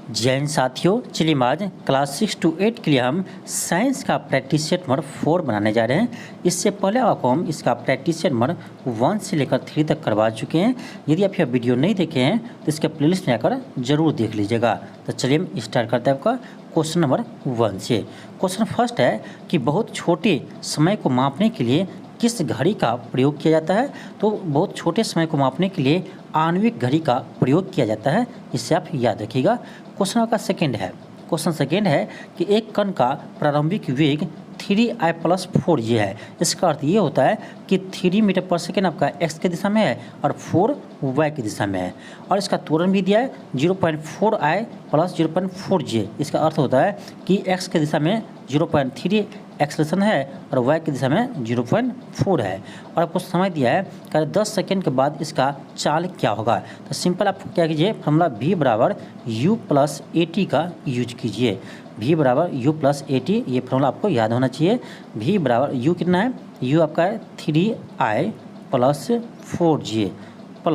जैन साथियों, चलिए आज क्लास 6 to 8 के लिए हम साइंस का प्रैक्टिस सेट नंबर 4 बनाने जा रहे हैं। इससे पहले आपको हम इसका प्रैक्टिस सेट नंबर 1 से लेकर 3 तक करवा चुके हैं। यदि आप यह वीडियो नहीं देखे हैं तो इसके प्लेलिस्ट में आकर जरूर देख लीजिएगा। तो चलिए हम स्टार्ट करते हैं आपका क्वेश्चन नंबर 1 से। क्वेश्चन फर्स्ट है कि बहुत छोटे समय को मापने के लिए किस घड़ी का प्रयोग किया जाता है। तो बहुत छोटे समय को मापने के लिए आणविक घड़ी का प्रयोग किया जाता है, इससे आप याद रखिएगा। क्वेश्चन का क्वेश्चन सेकेंड है कि एक कण का प्रारंभिक वेग 3i+4j है। इसका अर्थ ये होता है कि 3 मीटर पर सेकेंड आपका x की दिशा में है और 4 y की दिशा में है। और इसका त्वरण भी दिया है 0.4i + 0.4j। इसका अर्थ होता है कि x की दिशा में 0.3 एक्सेलरेशन है और y की दिशा में 0.4 है। और आपको समय दिया है कि 10 सेकेंड के बाद इसका चाल क्या होगा। तो सिंपल आप क्या कीजिए, फॉर्मूला v = u + at का यूज कीजिए। v = u + at, ये फॉर्मूला आपको याद होना चाहिए। v = u कितना है, u आपका है 3i + 4j +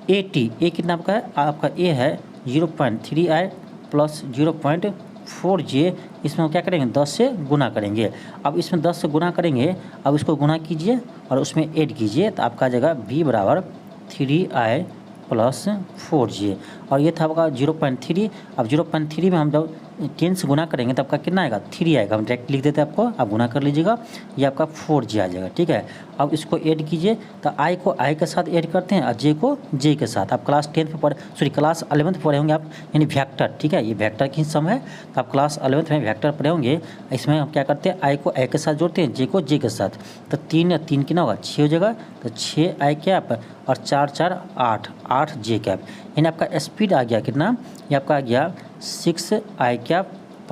at। a कितना आपका है, आपका a है 0.3i + 0.4j। इसमें क्या करेंगे, 10 से गुना करेंगे। अब इसमें 10 से गुना करेंगे, अब इसको गुना कीजिए और उसमें ऐड कीजिए, तो आपका आ जाएगा v = 3i + 4j। और ये था आपका 0.3। अब 0.3 में हम जब 10 से गुना करेंगे तो आपका कितना आएगा, 3 आएगा। हम डायरेक्ट लिख देते हैं आपको, आप गुना कर लीजिएगा, ये आपका 4j आ जाएगा। ठीक है, अब इसको ऐड कीजिए, तो i को i के साथ ऐड करते हैं और j को j के साथ। आप क्लास 10 में क्लास 11 में पढ़े होंगे आप, यानी वेक्टर। ठीक है, ये वेक्टर की सम है, तो आप क्लास 11 में वेक्टर पढ़े होंगे। इसमें हम क्या करते हैं, i को i के साथ जोड़ते हैं, j को j के साथ। तो 3 कितना होगा, 6 हो जाएगा। तो 6i कैप और 4 4 8 8j कैप, यानी आपका स्पीड आ गया कितना, ये आपका आ गया 6i कैप +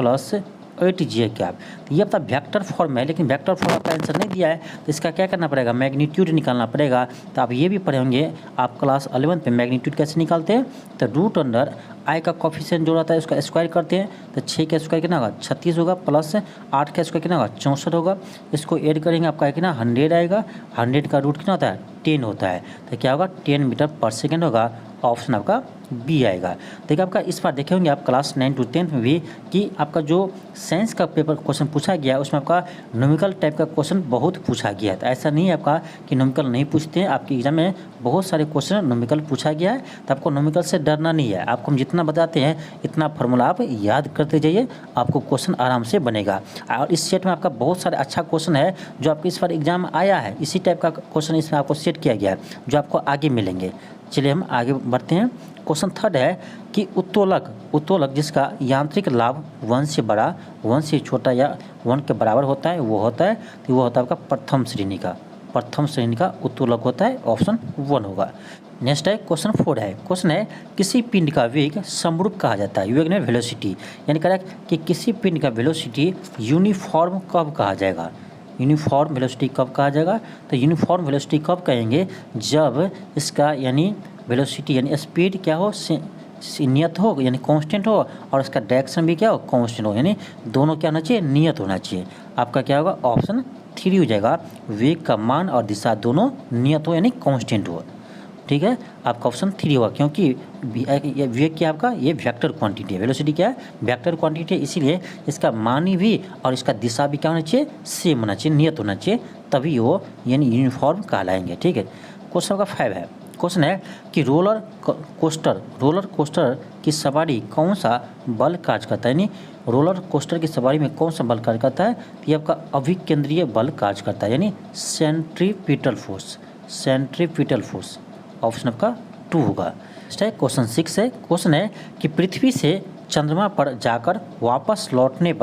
8j कैप। तो ये आपका वेक्टर फॉर्म है, लेकिन वेक्टर फॉर्म आपका आंसर नहीं दिया है, तो इसका क्या करना पड़ेगा, मैग्नीट्यूड निकालना पड़ेगा। तो आप ये भी पढ़े होंगे आप क्लास 11 पे, मैग्नीट्यूड कैसे निकालते हैं। तो √i का कोफिशिएंट जो रहता है उसका स्क्वायर करते हैं। तो 6 का स्क्वायर कितना होगा, 36 होगा, प्लस 8 का स्क्वायर कितना होगा, 64 होगा। इसको ऐड करेंगे, आपका कितना 100 आएगा। 100 का रूट कितना होता है, 10 होता है। तो क्या होगा, 10 मीटर पर सेकेंड होगा। ऑप्शन आपका बी आएगा। देखिए आपका इस बार देखे होंगे आप क्लास 9 to 10 में भी कि आपका जो साइंस का पेपर क्वेश्चन पूछा गया है उसमें आपका न्यूमेरिकल टाइप का क्वेश्चन बहुत पूछा गया है। तो ऐसा नहीं है आपका कि न्यूमेरिकल नहीं पूछते हैं, आपके एग्जाम में बहुत सारे क्वेश्चन न्यूमेरिकल पूछा गया है। तो आपको न्यूमेरिकल से डरना नहीं है, आपको हम जितना बताते हैं इतना फार्मूला आप याद करते जाइए, आपको क्वेश्चन आराम से बनेगा। और इस सेट में आपका बहुत सारे अच्छा क्वेश्चन है जो आपके इस बार एग्जाम में आया है, इसी टाइप का क्वेश्चन इसमें आपको सेट किया गया है जो आपको आगे मिलेंगे। चलिए हम आगे बढ़ते हैं। क्वेश्चन थर्ड है कि उत्तोलक जिसका यांत्रिक लाभ 1 से बड़ा, 1 से छोटा या 1 के बराबर होता है, वो होता है आपका प्रथम श्रेणी का उत्तोलक होता है। ऑप्शन 1 होगा। नेक्स्ट है क्वेश्चन 4 है। क्वेश्चन है किसी पिंड का वेग समरूप कहा जाता है, वेग में वेलोसिटी, यानी कह रहा है कि किसी पिंड का वेलोसिटी यूनिफॉर्म कब कहा जाएगा। यूनिफॉर्म वेलोसिटी कब कहा जाएगा, तो यूनिफॉर्म वेलोसिटी कब कहेंगे, जब इसका यानी वेलोसिटी यानी स्पीड क्या हो, नियत हो यानी कांस्टेंट हो, और उसका डायरेक्शन भी क्या हो, कांस्टेंट हो, यानी दोनों क्या होना चाहिए, नियत होना चाहिए। आपका क्या होगा, ऑप्शन 3 हो जाएगा। वेग का मान और दिशा दोनों नियत हो यानी कांस्टेंट हो। ठीक है, आपका ऑप्शन 3 होगा, क्योंकि वेग क्या आपका, ये वेक्टर क्वांटिटी है। वेलोसिटी क्या है, वेक्टर क्वांटिटी है, इसीलिए इसका मान भी और इसका दिशा भी क्या होना चाहिए, सेम होना चाहिए, नियत होना चाहिए, तभी वो यानी यूनिफॉर्म कहलाएंगे। ठीक है, क्वेश्चन का 5 है। क्वेश्चन है कि रोलर कोस्टर की सवारी कौन सा बल कार्य करता है, यानी रोलर कोस्टर की सवारी में कौन सा बल कार्य करता है, तो ये आपका अभिकेंद्रीय बल कार्य करता है, यानी सेंट्रीपिटल फोर्स। ऑप्शन आपका 2 होगा। नेक्स्ट है क्वेश्चन 6 है। क्वेश्चन है कि पृथ्वी से चंद्रमा पर जाकर वापस लौटने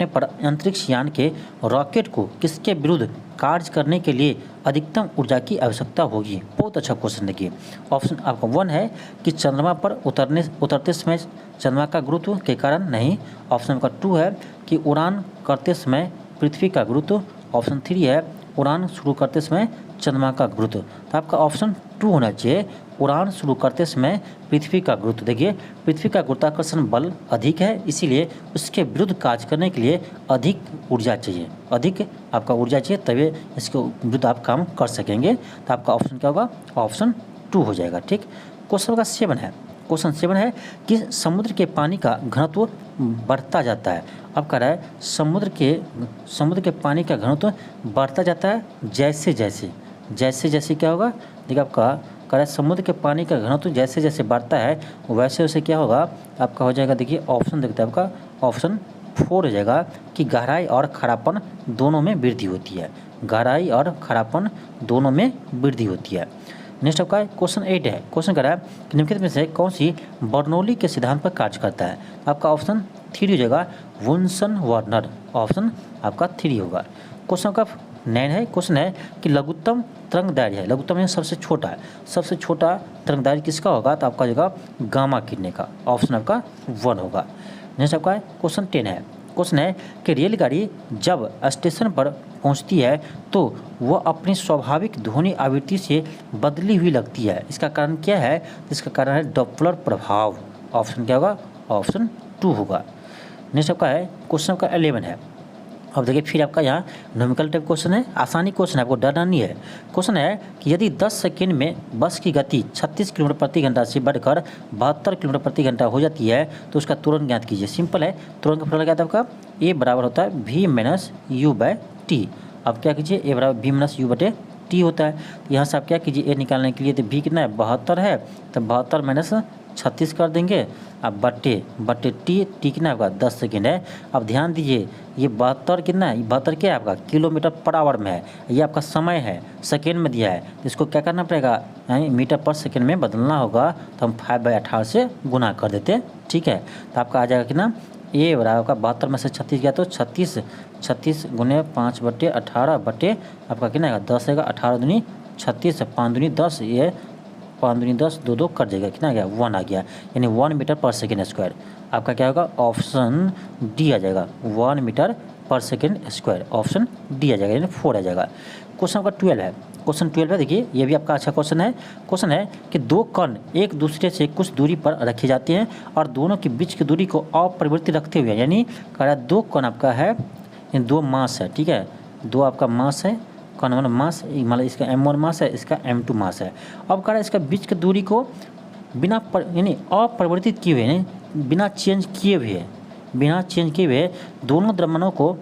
पर अंतरिक्ष यान के रॉकेट को किसके विरुद्ध कार्य करने के लिए अधिकतम ऊर्जा की आवश्यकता होगी। बहुत अच्छा क्वेश्चन देखिए। ऑप्शन आपका 1 है कि चंद्रमा पर उतरते समय चंद्रमा का गुरुत्व के कारण नहीं। ऑप्शन आपका 2 है कि उड़ान करते समय पृथ्वी का गुरुत्व। ऑप्शन 3 है उड़ान शुरू करते समय चंद्रमा का गुरुत्व। तो आपका ऑप्शन 2 होना चाहिए, उड़ान शुरू करते समय पृथ्वी का गुरुत्व। देखिए पृथ्वी का गुरुत्वाकर्षण बल अधिक है, इसीलिए उसके विरुद्ध कार्य करने के लिए अधिक ऊर्जा चाहिए, अधिक आपका ऊर्जा चाहिए, तभी इसके विरुद्ध आप काम कर सकेंगे। तो आपका ऑप्शन क्या होगा, ऑप्शन 2 हो जाएगा। ठीक, क्वेश्चन का 7 है। क्वेश्चन 7 है कि समुद्र के पानी का घनत्व बढ़ता जाता है। अब कह रहा है समुद्र के पानी का घनत्व बढ़ता जाता है जैसे जैसे क्या होगा, देखिए आपका कह रहा है समुद्र के पानी का घनत्व जैसे जैसे बढ़ता है वैसे वैसे क्या होगा, आपका हो जाएगा, देखिए ऑप्शन देखते हैं आपका ऑप्शन 4 हो जाएगा कि गहराई और खरापन दोनों में वृद्धि होती है। गहराई और खरापन दोनों में वृद्धि होती है। नेक्स्ट आपका क्वेश्चन 8 है। क्वेश्चन कर रहा है कि निम्नलिखित में से कौन सी बर्नौली के सिद्धांत पर कार्य करता है। आपका ऑप्शन 3 हो जाएगा वुनसन वार्नर, ऑप्शन आपका 3 होगा। क्वेश्चन का 9 है। क्वेश्चन है कि लघुत्तम तरंगदैर्घ्य है, लघुत्तम है सबसे छोटा है, सबसे छोटा तरंगदैर्घ्य किसका होगा, तो आपका जगह गामा किरणें का, ऑप्शन आपका 1 होगा। नेक्स्ट आपका क्वेश्चन 10 है। क्वेश्चन है कि रेलगाड़ी जब स्टेशन पर पहुंचती है तो वह अपनी स्वाभाविक ध्वनि आवृत्ति से बदली हुई लगती है। इसका कारण क्या है, इसका कारण है डॉप्लर प्रभाव, ऑप्शन क्या होगा, ऑप्शन 2 होगा। नेक्स्ट आपका है क्वेश्चन आपका 11 है। अब देखिए फिर आपका यहाँ न्यूमेरिकल टाइप क्वेश्चन है, आसानी क्वेश्चन है, आपको डरना नहीं है। क्वेश्चन है कि यदि 10 सेकंड में बस की गति 36 किलोमीटर प्रति घंटा से बढ़कर 72 किलोमीटर प्रति घंटा हो जाती है तो उसका तुरंत ज्ञात कीजिए। सिंपल है, तुरंत का फॉर्मूला क्या था आपका, ए बराबर होता है v-u/t। अब क्या कीजिए, ए बराबर v-u/t होता है। तो यहाँ से आप क्या कीजिए, ए निकालने के लिए तो v कितना है 72 है, तो 72 - 36 कर देंगे। अब बट्टे टी कितना है आपका 10 सेकेंड है। अब ध्यान दीजिए ये 72 कितना है, 72 क्या है आपका किलोमीटर पर आवर में है, ये आपका समय है सेकेंड में दिया है, तो इसको क्या करना पड़ेगा, मीटर पर सेकेंड में बदलना होगा। तो हम 5/18 से गुना कर देते हैं, ठीक है। तो आपका आ जाएगा कितना, ए बराबर आपका 72 में से 36 गया तो 36 गुने 5/18 बटे आपका कितना आएगा 10 आएगा, 18 दूनी 36, 5 दूनी 10, ये 5 दूनी 10, 2 कर देगा, कितना आ गया 1 आ गया, यानी 1 मीटर पर सेकेंड स्क्वायर। आपका क्या होगा, ऑप्शन डी आ जाएगा, 1 मीटर पर सेकेंड स्क्वायर, ऑप्शन डी आ जाएगा, यानी 4 आ जाएगा। क्वेश्चन आपका 12 है। क्वेश्चन 12 है, देखिए ये भी आपका अच्छा क्वेश्चन है। क्वेश्चन है कि 2 कण एक दूसरे से कुछ दूरी पर रखे जाते हैं और दोनों के बीच की दूरी को अपरिवर्तित रखते हुए, यानी कह रहा है 2 कण आपका है, 2 मास है, ठीक है, 2 आपका मास है, कण मतलब मास, मतलब इसका m1 मास है, इसका m2 मास है। अब कह रहा है इसका बीच की दूरी को बिना यानी अपरिवर्तित किए हुए, यानी बिना चेंज किए हुए दोनों द्रव्यमानों को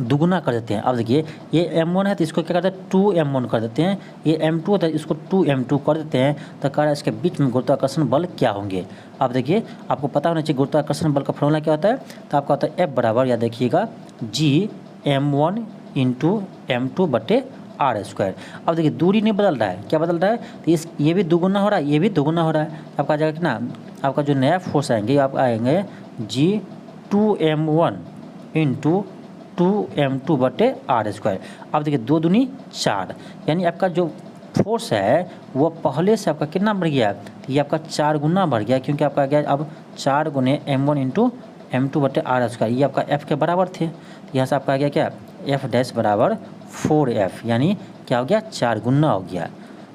दुगुना कर देते हैं। अब देखिए ये m1 है तो इसको क्या करते हैं 2m1 कर देते हैं, ये m2 होता है इसको 2m2 कर देते हैं। तो कह रहा है इसके बीच में गुरुत्वाकर्षण बल क्या होंगे। अब देखिए आपको पता होना चाहिए गुरुत्वाकर्षण बल का फॉर्मूला क्या होता है, तो आपका होता है F बराबर, या देखिएगा G(m1 × m2/r²। अब देखिए दूरी नहीं बदल रहा है, क्या बदल रहा है, तो ये भी दुगुना हो रहा है, ये भी दुगुना हो रहा है। आपका आ जाएगा कितना, आपका जो नया फोर्स आएंगे आप आएंगे G(2m1 × 2m2/r²। अब देखिए 2 दूनी 4, यानी आपका जो फोर्स है वो पहले से आपका कितना बढ़ गया, तो ये आपका 4 गुना बढ़ गया, क्योंकि आपका गया अब 4 गुने m1 × m2/r², ये आपका f के बराबर थे। यहाँ से आपका आ गया क्या, f' बराबर 4f, यानी क्या हो गया 4 गुना हो गया।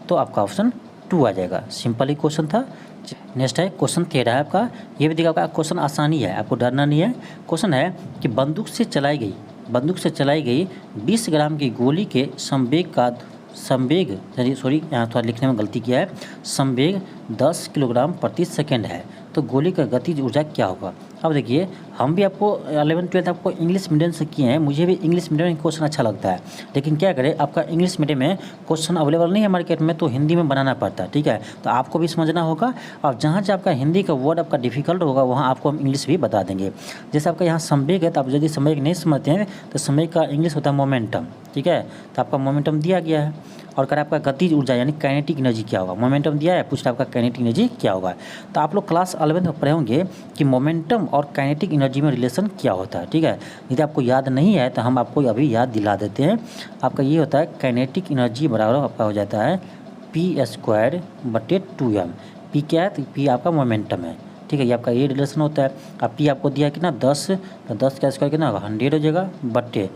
तो आपका ऑप्शन 2 आ जाएगा। सिंपल ही क्वेश्चन था। नेक्स्ट है क्वेश्चन 13 है आपका, ये भी देखा आपका क्वेश्चन आसानी है, आपको डरना नहीं है। क्वेश्चन है कि बंदूक से चलाई गई 20 ग्राम की गोली के संवेग यहाँ थोड़ा लिखने में गलती किया है, संवेग 10 किलोग्राम प्रति सेकेंड है, तो गोली का गतिज ऊर्जा क्या होगा। अब देखिए हम भी आपको 11-12 आपको इंग्लिश मीडियम से किए हैं, मुझे भी इंग्लिश मीडियम में क्वेश्चन अच्छा लगता है, लेकिन क्या करें आपका इंग्लिश मीडियम में क्वेश्चन अवेलेबल नहीं है मार्केट में, तो हिंदी में बनाना पड़ता है, ठीक है। तो आपको भी समझना होगा, और जहाँ जहाँ आपका हिंदी का वर्ड आपका डिफिकल्ट होगा वहाँ आपको हम इंग्लिश भी बता देंगे। जैसे आपका यहाँ संवेग है, तो आप यदि संवेग नहीं समझते हैं तो संवेग का इंग्लिश होता है मोमेंटम, ठीक है। तो आपका मोमेंटम दिया गया है, और कर आपका गतिज ऊर्जा यानी काइनेटिक एनर्जी क्या होगा, मोमेंटम दिया है, पूछ रहा आपका काइनेटिक एनर्जी क्या होगा। तो आप लोग क्लास 11 में पढ़े होंगे कि मोमेंटम और काइनेटिक एनर्जी में रिलेशन क्या होता है, ठीक है। यदि आपको याद नहीं है तो हम आपको अभी याद दिला देते हैं। आपका ये होता है काइनेटिक एनर्जी बराबर आपका हो जाता है p²/2m। पी क्या है, तो पी आपका मोमेंटम है, ठीक है, ये आपका ये रिलेशन होता है। अब पी आपको दिया है कितना 10, तो 10 का स्क्वायर कितना होगा 100 हो जाएगा, बट्टे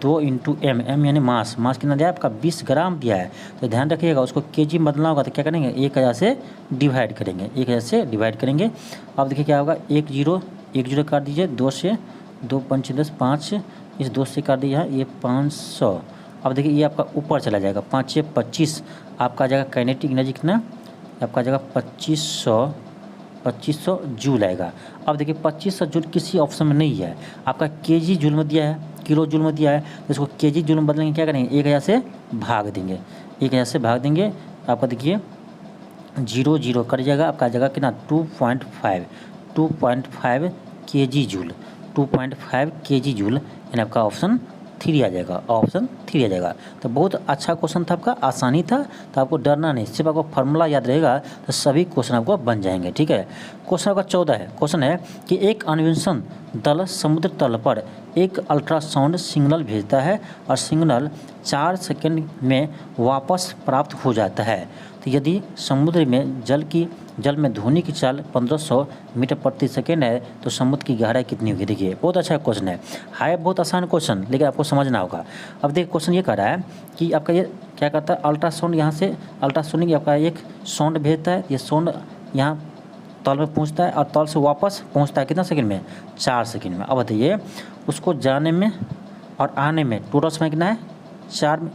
2 × m यानी मास कितना दिया है आपका 20 ग्राम दिया है। तो ध्यान रखिएगा उसको केजी में बदलना होगा, तो क्या करेंगे 1000 से डिवाइड करेंगे। अब देखिए क्या होगा 1 0 काट दीजिए, 2 से 2 5 10 5, इस 2 से काट दीजिए, ये 500। अब देखिए ये आपका ऊपर चला जाएगा, 5 से 25, आपका आ जाएगा काइनेटिक एनर्जी कितना, आपका आ जाएगा 2500 2500 जूल आएगा। अब देखिए 2500 जूल किसी ऑप्शन में नहीं है, आपका केजी जूल में दिया है, किलो जूल में दिया है, तो इसको केजी जूल में बदलेंगे, क्या करेंगे 1000 से भाग देंगे, 1000 से भाग देंगे, आपका देखिए 0 0 कट जाएगा, आपका आ जाएगा कितना 2.5 केजी जूल, 2.5 केजी जूल, यानी आपका ऑप्शन 3 आ जाएगा, ऑप्शन 3 आ जाएगा। तो बहुत अच्छा क्वेश्चन था आपका, आसानी था, तो आपको डरना नहीं, सिर्फ आपको फार्मूला याद रहेगा तो सभी क्वेश्चन आपको बन जाएंगे, ठीक है। क्वेश्चन आपका 14 है, क्वेश्चन है कि एक अन्वेषण दल समुद्र तल पर एक अल्ट्रासाउंड सिग्नल भेजता है और सिग्नल 4 सेकंड में वापस प्राप्त हो जाता है, तो यदि समुद्र में जल में ध्वनि की चाल 1500 मीटर प्रति सेकेंड है तो समुद्र की गहराई कितनी होगी। देखिए बहुत अच्छा क्वेश्चन है बहुत आसान क्वेश्चन, लेकिन आपको समझना होगा। अब देखिए क्वेश्चन ये कह रहा है कि आपका ये क्या करता है, अल्ट्रासाउंड यहाँ से अल्ट्रासोनिक आपका एक साउंड भेजता है, ये साउंड यहाँ तल में पहुँचता है और तल से वापस पहुँचता है कितना सेकंड में, 4 सेकंड में। अब बताइए उसको जाने में और आने में टोटल समय कितना है, 4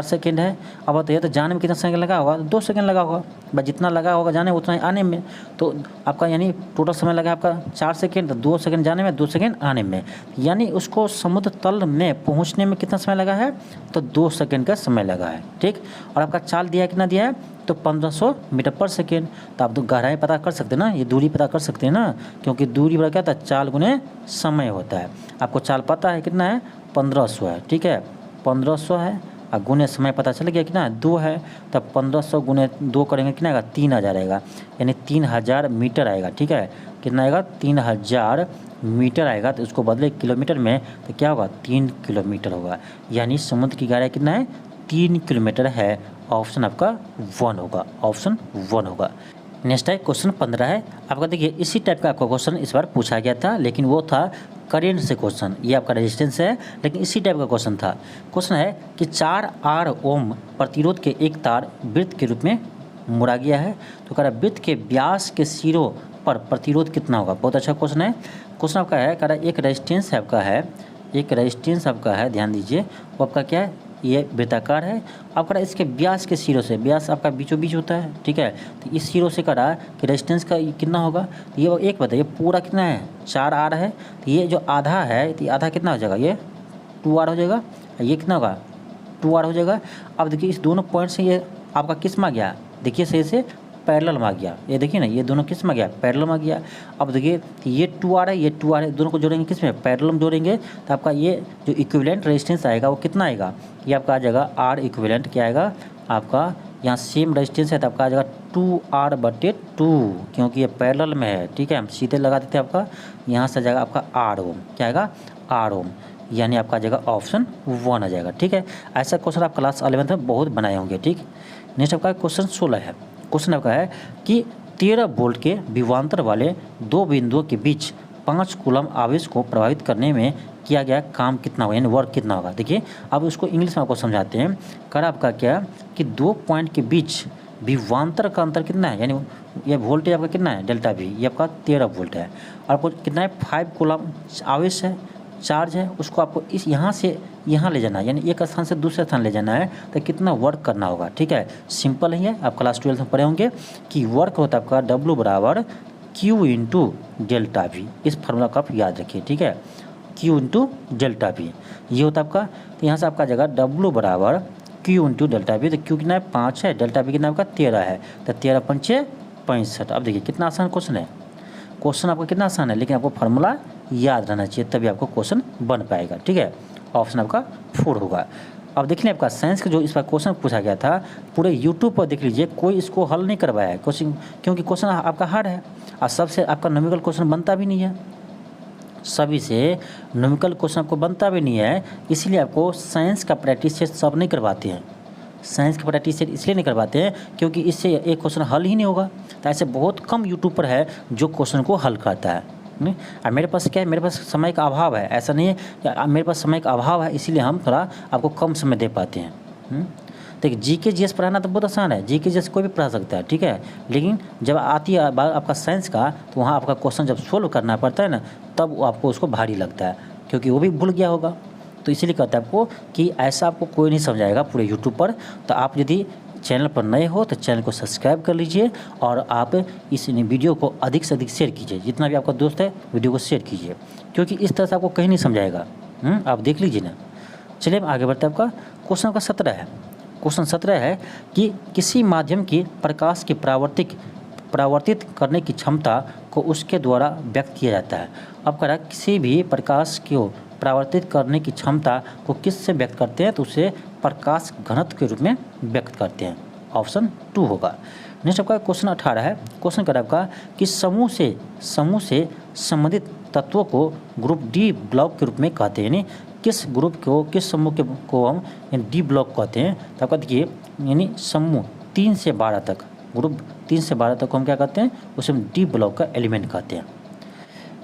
सेकंड है। अब बताइए तो जाने में कितना सेकंड लगा होगा, 2 सेकंड लगा होगा, बस जितना लगा होगा जाने उतना ही आने में, तो आपका यानी टोटल समय लगा आपका 4 सेकंड, तो 2 सेकंड जाने में 2 सेकंड आने में, यानी उसको समुद्र तल में पहुंचने में कितना समय लगा है, तो 2 सेकंड का समय लगा है, ठीक। और आपका चाल दिया है कितना दिया है, तो 1500 मीटर पर सेकेंड। तो आप तो गहराई पता कर सकते हैं ना, ये दूरी पता कर सकते हैं ना, क्योंकि दूरी बड़ा क्या था, चाल गुने समय होता है। आपको चाल पता है कितना है, 1500 है, ठीक है, 1500 है और गुने समय पता चल गया कितना है, 2 है, तब 1500 गुने 2 करेंगे कितना आएगा, 3000 आएगा, यानी 3000 मीटर आएगा, ठीक है। कितना आएगा, 3000 मीटर आएगा, तो उसको बदले किलोमीटर में तो क्या होगा, 3 किलोमीटर होगा, यानी समुद्र की गहराई कितना है, 3 किलोमीटर है। ऑप्शन आपका 1 होगा, ऑप्शन 1 होगा। नेक्स्ट है क्वेश्चन 15 है, आपका देखिए इसी टाइप का आपका क्वेश्चन इस बार पूछा गया था, लेकिन वो था करेंट से क्वेश्चन, ये आपका रेजिस्टेंस है, लेकिन इसी टाइप का क्वेश्चन था। क्वेश्चन है कि 4R ओम प्रतिरोध के एक तार वृत्त के रूप में मुड़ा गया है, तो कह रहा है वृत्त के व्यास के सिरों पर प्रतिरोध कितना होगा। बहुत अच्छा क्वेश्चन है। क्वेश्चन आपका है, कह रहा है एक रेजिस्टेंस आपका है, एक रेजिस्टेंस आपका है, ध्यान दीजिए, वो आपका क्या है, ये वृत्ताकार है। अब कह रहा है इसके व्यास के सिरों से, व्यास आपका बीचों बीच होता है, ठीक है, तो इस सिरों से कह रहा है कि रेजिस्टेंस का कितना होगा, ये एक बताइए पूरा कितना है, 4R है, तो ये जो आधा है, तो आधा कितना हो जाएगा, ये 2R हो जाएगा, ये कितना होगा, 2R हो जाएगा। अब देखिए इस दोनों पॉइंट से ये आपका किस में आ गया, देखिए सही से पैरेलल में आ गया, ये देखिए ना, ये दोनों किस में आ गया, पैरेलल में आ गया। अब देखिए ये 2R है, ये 2R है, दोनों को जोड़ेंगे किस में, पैरेलल में जोड़ेंगे, तो आपका ये जो इक्विवेलेंट रेजिस्टेंस आएगा वो कितना आएगा, ये आपका आ जाएगा R इक्विवेलेंट, क्या आएगा आपका, यहाँ सेम रेजिस्टेंस है तो आपका आ जाएगा 2R/2, क्योंकि ये पैरेलल में है, ठीक है, हम सीधे लगा देते हैं, आपका यहाँ से आ जाएगा आपका R ओम, क्या आएगा, R ओम, यानी आपका आ जाएगा ऑप्शन 1 आ जाएगा, ठीक है। ऐसा क्वेश्चन आप क्लास 11 में बहुत बनाए होंगे, ठीक। नेक्स्ट आपका क्वेश्चन 16 है, क्वेश्चन आपका है कि 13 वोल्ट के विभवांतर वाले 2 बिंदुओं के बीच 5 कूलम आवेश को प्रभावित करने में किया गया काम कितना होगा, यानी वर्क कितना होगा। देखिए अब उसको इंग्लिश में आपको समझाते हैं। कर आपका क्या कि 2 पॉइंट के बीच विभवांतर का अंतर कितना है, यानी ये वोल्टेज आपका कितना है, डेल्टा V, ये आपका 13 वोल्ट है, और आपको कितना है, 5 कूलम आवेश है, चार्ज है, उसको आपको इस यहाँ से यहाँ ले जाना है, यानी एक स्थान से दूसरे स्थान ले जाना है, तो कितना वर्क करना होगा, ठीक है। सिंपल ही है, आप क्लास 12 में पढ़े होंगे कि वर्क होता है आपका W बराबर Q × डेल्टा V, इस फार्मूला को आप याद रखिए, ठीक है, Q × डेल्टा V ये होता है आपका। तो यहाँ से आपका जगह W बराबर Q × डेल्टा V, तो Q कितना है, 5 है, डेल्टा V कितना आपका 13 है, तो 13 × 5 = 65। अब देखिए कितना आसान क्वेश्चन है, क्वेश्चन आपका कितना आसान है, लेकिन आपको फार्मूला याद रहना चाहिए, तभी आपको क्वेश्चन बन पाएगा, ठीक है। ऑप्शन आपका 4 होगा। अब देख लीजिए आपका साइंस का जो इस पर क्वेश्चन पूछा गया था, पूरे यूट्यूब पर देख लीजिए, कोई इसको हल नहीं करवाया है क्वेश्चन, क्योंकि क्वेश्चन आपका हार्ड है और सबसे आपका न्यूमेरिकल क्वेश्चन बनता भी नहीं है, सभी से न्यूमेरिकल क्वेश्चन आपको बनता भी नहीं है, इसलिए आपको साइंस का प्रैक्टिस सेट सब नहीं करवाते हैं। साइंस का प्रैक्टिस सेट इसलिए नहीं करवाते हैं क्योंकि इससे एक क्वेश्चन हल ही नहीं होगा, तो ऐसे बहुत कम यूट्यूब पर है जो क्वेश्चन को हल करता है। और मेरे पास क्या है, मेरे पास समय का अभाव है, ऐसा नहीं है कि मेरे पास समय का अभाव है, इसीलिए हम थोड़ा आपको कम समय दे पाते हैं। देखिए GK GS पढ़ाना तो बहुत आसान है, GK GS कोई भी पढ़ा सकता है, ठीक है, लेकिन जब आती है बात आपका साइंस का, तो वहाँ आपका क्वेश्चन जब सोल्व करना पड़ता है ना, तब आपको उसको भारी लगता है, क्योंकि वो भी भूल गया होगा। तो इसीलिए कहता है आपको कि ऐसा आपको कोई नहीं समझाएगा पूरे यूट्यूब पर, तो आप यदि चैनल पर नए हो तो चैनल को सब्सक्राइब कर लीजिए और आप इस वीडियो को अधिक से अधिक शेयर कीजिए। जितना भी आपका दोस्त है वीडियो को शेयर कीजिए, क्योंकि इस तरह से आपको कहीं नहीं समझाएगा। आप देख लीजिए ना। चलिए आगे बढ़ते हैं। आपका क्वेश्चन का 17 है। क्वेश्चन 17 है कि किसी माध्यम की प्रकाश की परावर्तित करने की क्षमता को उसके द्वारा व्यक्त किया जाता है। अब कह रहा है किसी भी प्रकाश को परावर्तित करने की क्षमता को किससे व्यक्त करते हैं, तो उसे प्रकाश घनत्व के रूप में व्यक्त करते हैं। ऑप्शन 2 होगा। नेक्स्ट आपका क्वेश्चन 18 है। क्वेश्चन कह रहा है आपका कि समूह से संबंधित तत्वों को ग्रुप डी ब्लॉक के रूप में कहते हैं। यानी किस ग्रुप को, किस समूह को हम डी ब्लॉक कहते हैं। तो आपका देखिए, यानी समूह 3 से 12 तक, ग्रुप 3 से 12 तक को हम क्या कहते हैं, उसे हम डी ब्लॉक का एलिमेंट कहते हैं।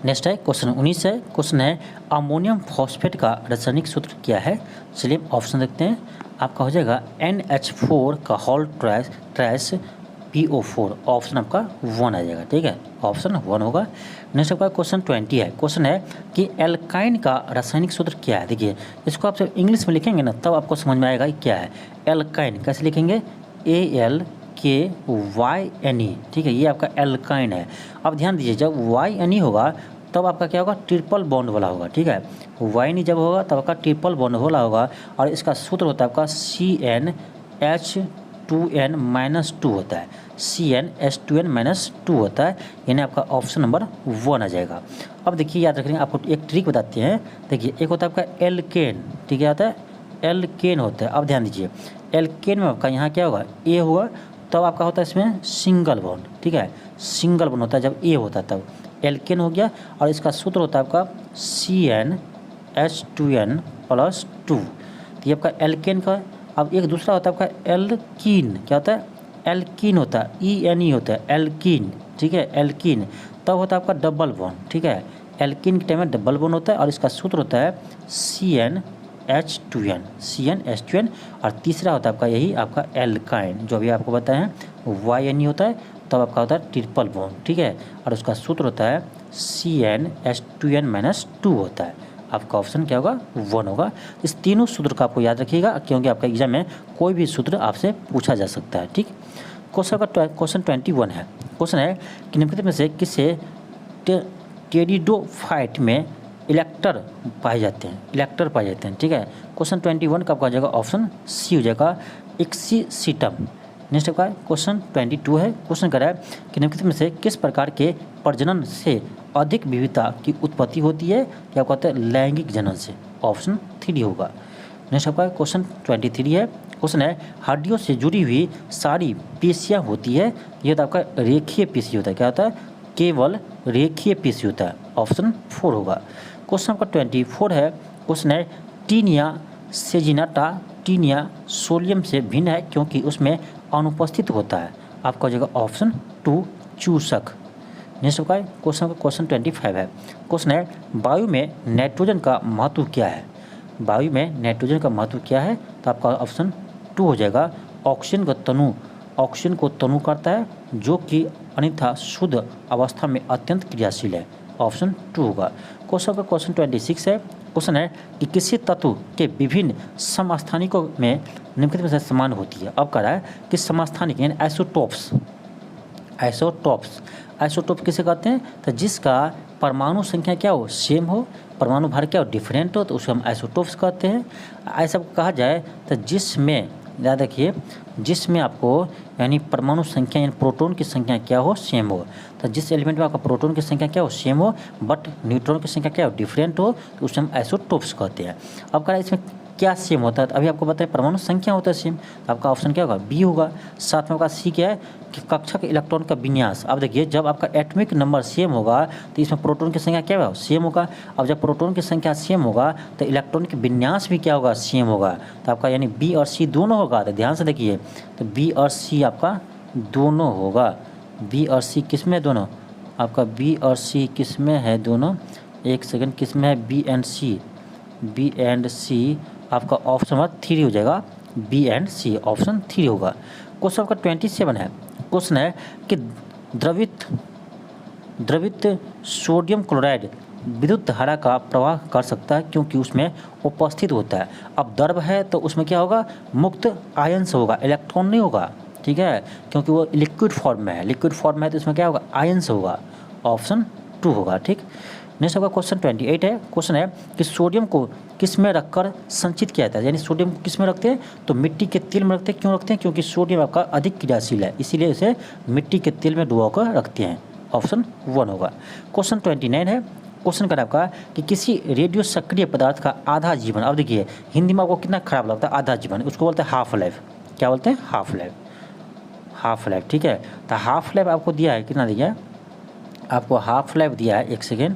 नेक्स्ट है क्वेश्चन 19 है। क्वेश्चन है अमोनियम फॉस्फेट का रासायनिक सूत्र क्या है। चलिए ऑप्शन देखते हैं। आपका हो जाएगा NH4 का होल ट्राइस PO4। ऑप्शन आपका 1 आ जाएगा। ठीक है, ऑप्शन 1 होगा। नेक्स्ट आपका क्वेश्चन 20 है। क्वेश्चन है कि एल्काइन का रासायनिक सूत्र क्या है। देखिए इसको आप जब इंग्लिश में लिखेंगे ना तब आपको समझ में आएगा क्या है। एल्काइन कैसे लिखेंगे, ALKYNE। ठीक है, ये आपका एल्काइन है। अब ध्यान दीजिए, जब YNE होगा तब आपका क्या होगा, ट्रिपल बॉन्ड वाला होगा। ठीक है, YNE जब होगा तब आपका ट्रिपल बॉन्ड वाला होगा और इसका सूत्र होता है आपका CnH2n-2 होता है। CnH2n-2 होता है, यानी आपका ऑप्शन नंबर 1 आ जाएगा। अब देखिए याद रखिए, आपको एक ट्रिक बताते हैं। देखिए एक होता है आपका एल्केन। ठीक है, आता है एल्केन होता है। अब ध्यान दीजिए, एल्केन में आपका यहाँ क्या होगा, A होगा, तब आपका होता है इसमें सिंगल बॉन्ड। ठीक है, सिंगल बॉन्ड होता है जब A होता है तब एल्केन हो गया। और इसका सूत्र होता है आपका CnH2n+2। तो ये आपका एल्केन का। अब एक दूसरा होता है आपका एल्कीन। क्या होता है, एल्कीन होता है, ENE होता है एल्कीन। ठीक है, एल्कीन तब होता है आपका डबल बॉन्ड। ठीक है, एल्कीन के टाइम में डबल बॉन्ड होता है और इसका सूत्र होता है CnH2n। और तीसरा होता है आपका यही आपका एल्काइन, जो अभी आपको बताए हैं YNE होता है, तब आपका होता है ट्रिपल बॉन्ड। ठीक है, और उसका सूत्र होता है CnH2n-2 होता है। आपका ऑप्शन क्या होगा, 1 होगा। इस तीनों सूत्र का आपको याद रखिएगा, क्योंकि आपका एग्जाम में कोई भी सूत्र आपसे पूछा जा सकता है। ठीक, क्वेश्चन 21 है। क्वेश्चन है कि निम्नलिखित में से किसे टेरिडोफाइट में इलेक्टर पाए जाते हैं। ठीक है, क्वेश्चन 21 का आपका हो जाएगा ऑप्शन C हो जाएगा, एक्सीसीटम। नेक्स्ट आपका क्वेश्चन 22 है। क्वेश्चन कर रहा है कि निम्नलिखित में से किस प्रकार के प्रजनन से अधिक विविधता की उत्पत्ति होती है। क्या कहते हैं, लैंगिक जनन से। ऑप्शन 3 होगा। नेक्स्ट आपका क्वेश्चन 23 है। क्वेश्चन है हड्डियों से जुड़ी हुई सारी पेशियाँ होती है, यह तो आपका रेखीय पेशी होता है। क्या होता है, केवल रेखीय पेशी होता है। ऑप्शन 4 होगा। क्वेश्चन आपका 24 है। क्वेश्चन है टीनिया सेजिनाटा टीनिया सोलियम से भिन्न है क्योंकि उसमें अनुपस्थित होता है। आपका हो जाएगा ऑप्शन 2 चूसक। नेक्स्ट आपका क्वेश्चन 25 है। क्वेश्चन है वायु में नाइट्रोजन का महत्व क्या है। वायु में नाइट्रोजन का महत्व क्या है, तो आपका ऑप्शन 2 हो जाएगा, ऑक्सीजन को तनु करता है, जो कि अन्यथा शुद्ध अवस्था में अत्यंत क्रियाशील है। ऑप्शन 2 होगा। क्वेश्चन 26 है। क्वेश्चन है कि किसी तत्व के विभिन्न समस्थानिकों में निम्नलिखित में से समान होती है। अब कह रहा है कि समस्थानिक यानी आइसोटोप किसे कहते हैं, तो जिसका परमाणु संख्या क्या हो, सेम हो, परमाणु भार क्या हो, डिफरेंट हो, तो उसे हम आइसोटोप्स कहते हैं। ऐसा कहा जाए तो जिसमें याद रखिए, जिसमें आपको यानी परमाणु संख्या यानी प्रोटॉन की संख्या क्या हो, सेम हो। तो जिस एलिमेंट में आपका प्रोटॉन की संख्या क्या हो, सेम हो, बट न्यूट्रॉन की संख्या क्या हो, डिफरेंट हो, तो उसे हम आइसोटोप्स कहते हैं। अब कह रहा है इसमें क्या सेम होता है, तो अभी आपको बताया परमाणु संख्या होता है सेम, तो आपका ऑप्शन क्या होगा, बी होगा। साथ में आपका सी क्या है कि कक्षा के इलेक्ट्रॉन का विन्यास। अब देखिए जब आपका एटॉमिक नंबर सेम होगा तो इसमें प्रोटॉन की संख्या क्या होगा, सेम होगा। अब जब प्रोटॉन की संख्या सेम होगा तो इलेक्ट्रॉन के विन्यास भी क्या होगा, सेम होगा। तो आपका यानी बी और सी दोनों होगा। तो ध्यान से देखिए, तो बी और सी आपका दोनों होगा। बी और सी किस में, दोनों आपका बी और सी किस में है, दोनों। एक सेकंड, किस में है, b and c. B and c आपका ऑप्शन नंबर 3 हो जाएगा, बी एंड सी ऑप्शन 3 होगा। क्वेश्चन आपका 27 है। क्वेश्चन है कि द्रवित सोडियम क्लोराइड विद्युत धारा का प्रवाह कर सकता है क्योंकि उसमें उपस्थित होता है। अब द्रव है तो उसमें क्या होगा, मुक्त आयन से होगा, इलेक्ट्रॉन नहीं होगा, ठीक है, क्योंकि वो लिक्विड फॉर्म में है। लिक्विड फॉर्म में है तो इसमें क्या होगा, आयन से होगा, ऑप्शन 2 होगा। ठीक, नेक्स्ट होगा क्वेश्चन 28 है। क्वेश्चन है कि सोडियम को किस में रखकर संचित किया जाता है, यानी सोडियम को किस में रखते हैं, तो मिट्टी के तेल में रखते हैं। क्यों रखते हैं, क्योंकि सोडियम आपका अधिक क्रियाशील है, इसीलिए इसे मिट्टी के तेल में डुबो कर रखते हैं, ऑप्शन 1 होगा। क्वेश्चन 29 है। क्वेश्चन का आपका कि किसी रेडियो सक्रिय पदार्थ का आधा जीवन, अब देखिए हिंदी में आपको कितना खराब लगता है आधा जीवन, उसको बोलते हैं हाफ लाइफ। क्या बोलते हैं, हाफ लाइफ, हाफ लाइफ, ठीक है। तो हाफ लाइफ आपको दिया है, कितना दिया है आपको, हाफ लाइफ दिया है, एक सेकेंड,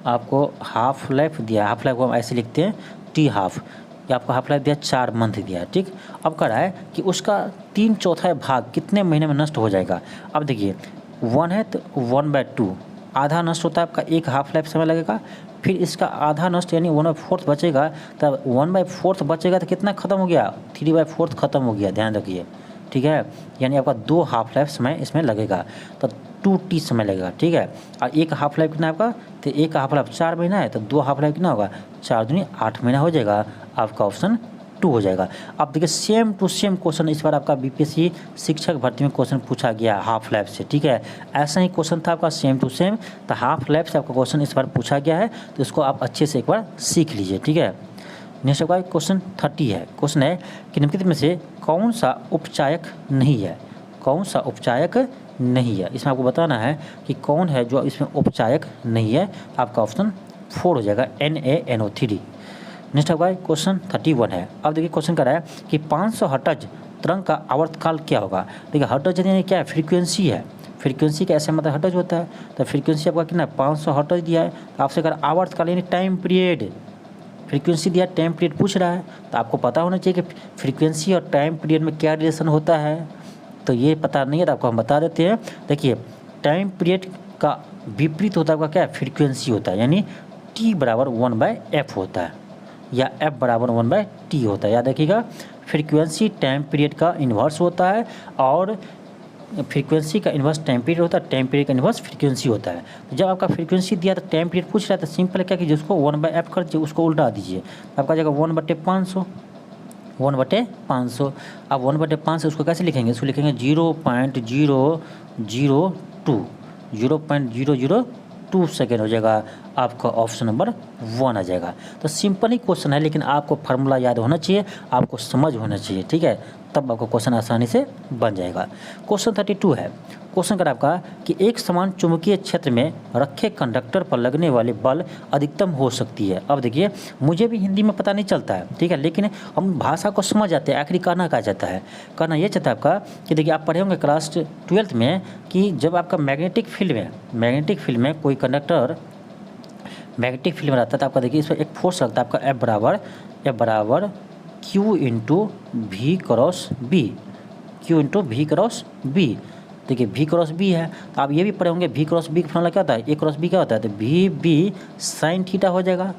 आपको हाफ लाइफ दिया है। हाफ लाइफ को हम ऐसे लिखते हैं टी हाफ, या आपको हाफ लाइफ दिया 4 मंथ दिया है। ठीक, अब कह रहा है कि उसका 3/4 भाग कितने महीने में नष्ट हो जाएगा। अब देखिए 1 है तो 1/2 आधा नष्ट होता है आपका, एक हाफ लाइफ समय लगेगा, फिर इसका आधा नष्ट यानी 1/4 बचेगा, तब 1/4 बचेगा तो कितना खत्म हो गया, 3/4 खत्म हो गया, ध्यान रखिए, ठीक है। यानी आपका 2 हाफ लाइफ समय इसमें लगेगा, तो 2t समय लगेगा, ठीक है। और एक हाफ लाइफ कितना आपका, तो एक हाफ लाइफ 4 महीना है, तो 2 हाफ लाइफ कितना होगा, 4 दूनी 8 महीना हो जाएगा, आपका ऑप्शन 2 हो जाएगा। अब देखिए सेम टू सेम क्वेश्चन इस बार आपका बीपीएससी शिक्षक भर्ती में क्वेश्चन पूछा गया हाफ लाइफ से, ठीक है। ऐसा ही क्वेश्चन था आपका सेम टू सेम, तो हाफ लाइफ से आपका क्वेश्चन इस बार पूछा गया है, तो इसको आप अच्छे से एक बार सीख लीजिए, ठीक है। नेक्स्ट आपका क्वेश्चन 30 है। क्वेश्चन है कि निम्नलिखित में से कौन सा उपचायक नहीं है, कौन सा उपचायक नहीं है, इसमें आपको बताना है कि कौन है जो इसमें उपचायक नहीं है, आपका ऑप्शन 4 हो जाएगा, NaNO3। नेक्स्ट आपका क्वेश्चन 31 है। अब देखिए क्वेश्चन कर रहा है कि 500 हर्ट्ज तरंग का आवर्तकाल क्या होगा। देखिए हर्ट्ज यानी क्या है, फ्रीक्वेंसी है, फ्रीक्वेंसी का ऐसे मतलब हर्ट्ज होता है, तो फ्रीक्वेंसी आपका कितना है 500 हर्ट्ज दिया है, तो आपसे अगर आवर्तकाल यानी टाइम पीरियड, फ्रीक्वेंसी दिया टाइम पीरियड पूछ रहा है, तो आपको पता होना चाहिए कि फ्रीक्वेंसी और टाइम पीरियड में क्या रिलेशन होता है, तो ये पता नहीं है तो आपको हम बता देते हैं। देखिए टाइम पीरियड का विपरीत होता है आपका क्या है, फ्रीक्वेंसी होता है, यानी t बराबर 1/f होता है, या f बराबर 1/t होता है, याद रखिएगा। फ्रीक्वेंसी टाइम पीरियड का इन्वर्स होता है, और फ्रीक्वेंसी का इन्वर्स टाइम पीरियड होता है, टाइम पीरियड का इन्वर्स फ्रीक्वेंसी होता है। तो जब आपका फ्रीक्वेंसी दिया तो टाइम पीरियड पूछ रहा है, तो सिंपल क्या कीजिए, उसको 1/f कर दीजिए, उसको उल्टा दीजिए, आपका जगह 1/500, 1/500। अब 1/500 उसको कैसे लिखेंगे, इसको लिखेंगे 0.002, 0.002 सेकेंड हो जाएगा, आपका ऑप्शन नंबर 1 आ जाएगा। तो सिंपल ही क्वेश्चन है, लेकिन आपको फार्मूला याद होना चाहिए, आपको समझ होना चाहिए, ठीक है, तब आपको क्वेश्चन आसानी से बन जाएगा। क्वेश्चन 32 है। क्वेश्चन कर आपका कि एक समान चुंबकीय क्षेत्र में रखे कंडक्टर पर लगने वाले बल अधिकतम हो सकती है। अब देखिए मुझे भी हिंदी में पता नहीं चलता है, ठीक है, लेकिन हम भाषा को समझ जाते हैं, आखिर कहना क्या चाहता है। कहना ये चाहता है आपका कि देखिए आप पढ़े होंगे क्लास 12th में कि जब आपका मैग्नेटिक फील्ड में कोई कंडक्टर मैग्नेटिक फील्ड में रहता है, तो आपका देखिए इस पर एक फोर्स लगता है आपका F बराबर Q into V cross B। देखिए V क्रॉस B है, तो आप ये भी पढ़े होंगे V क्रॉस B का फॉर्मूला क्या होता है, A क्रॉस B क्या होता है, तो VB साइन थीटा हो जाएगा,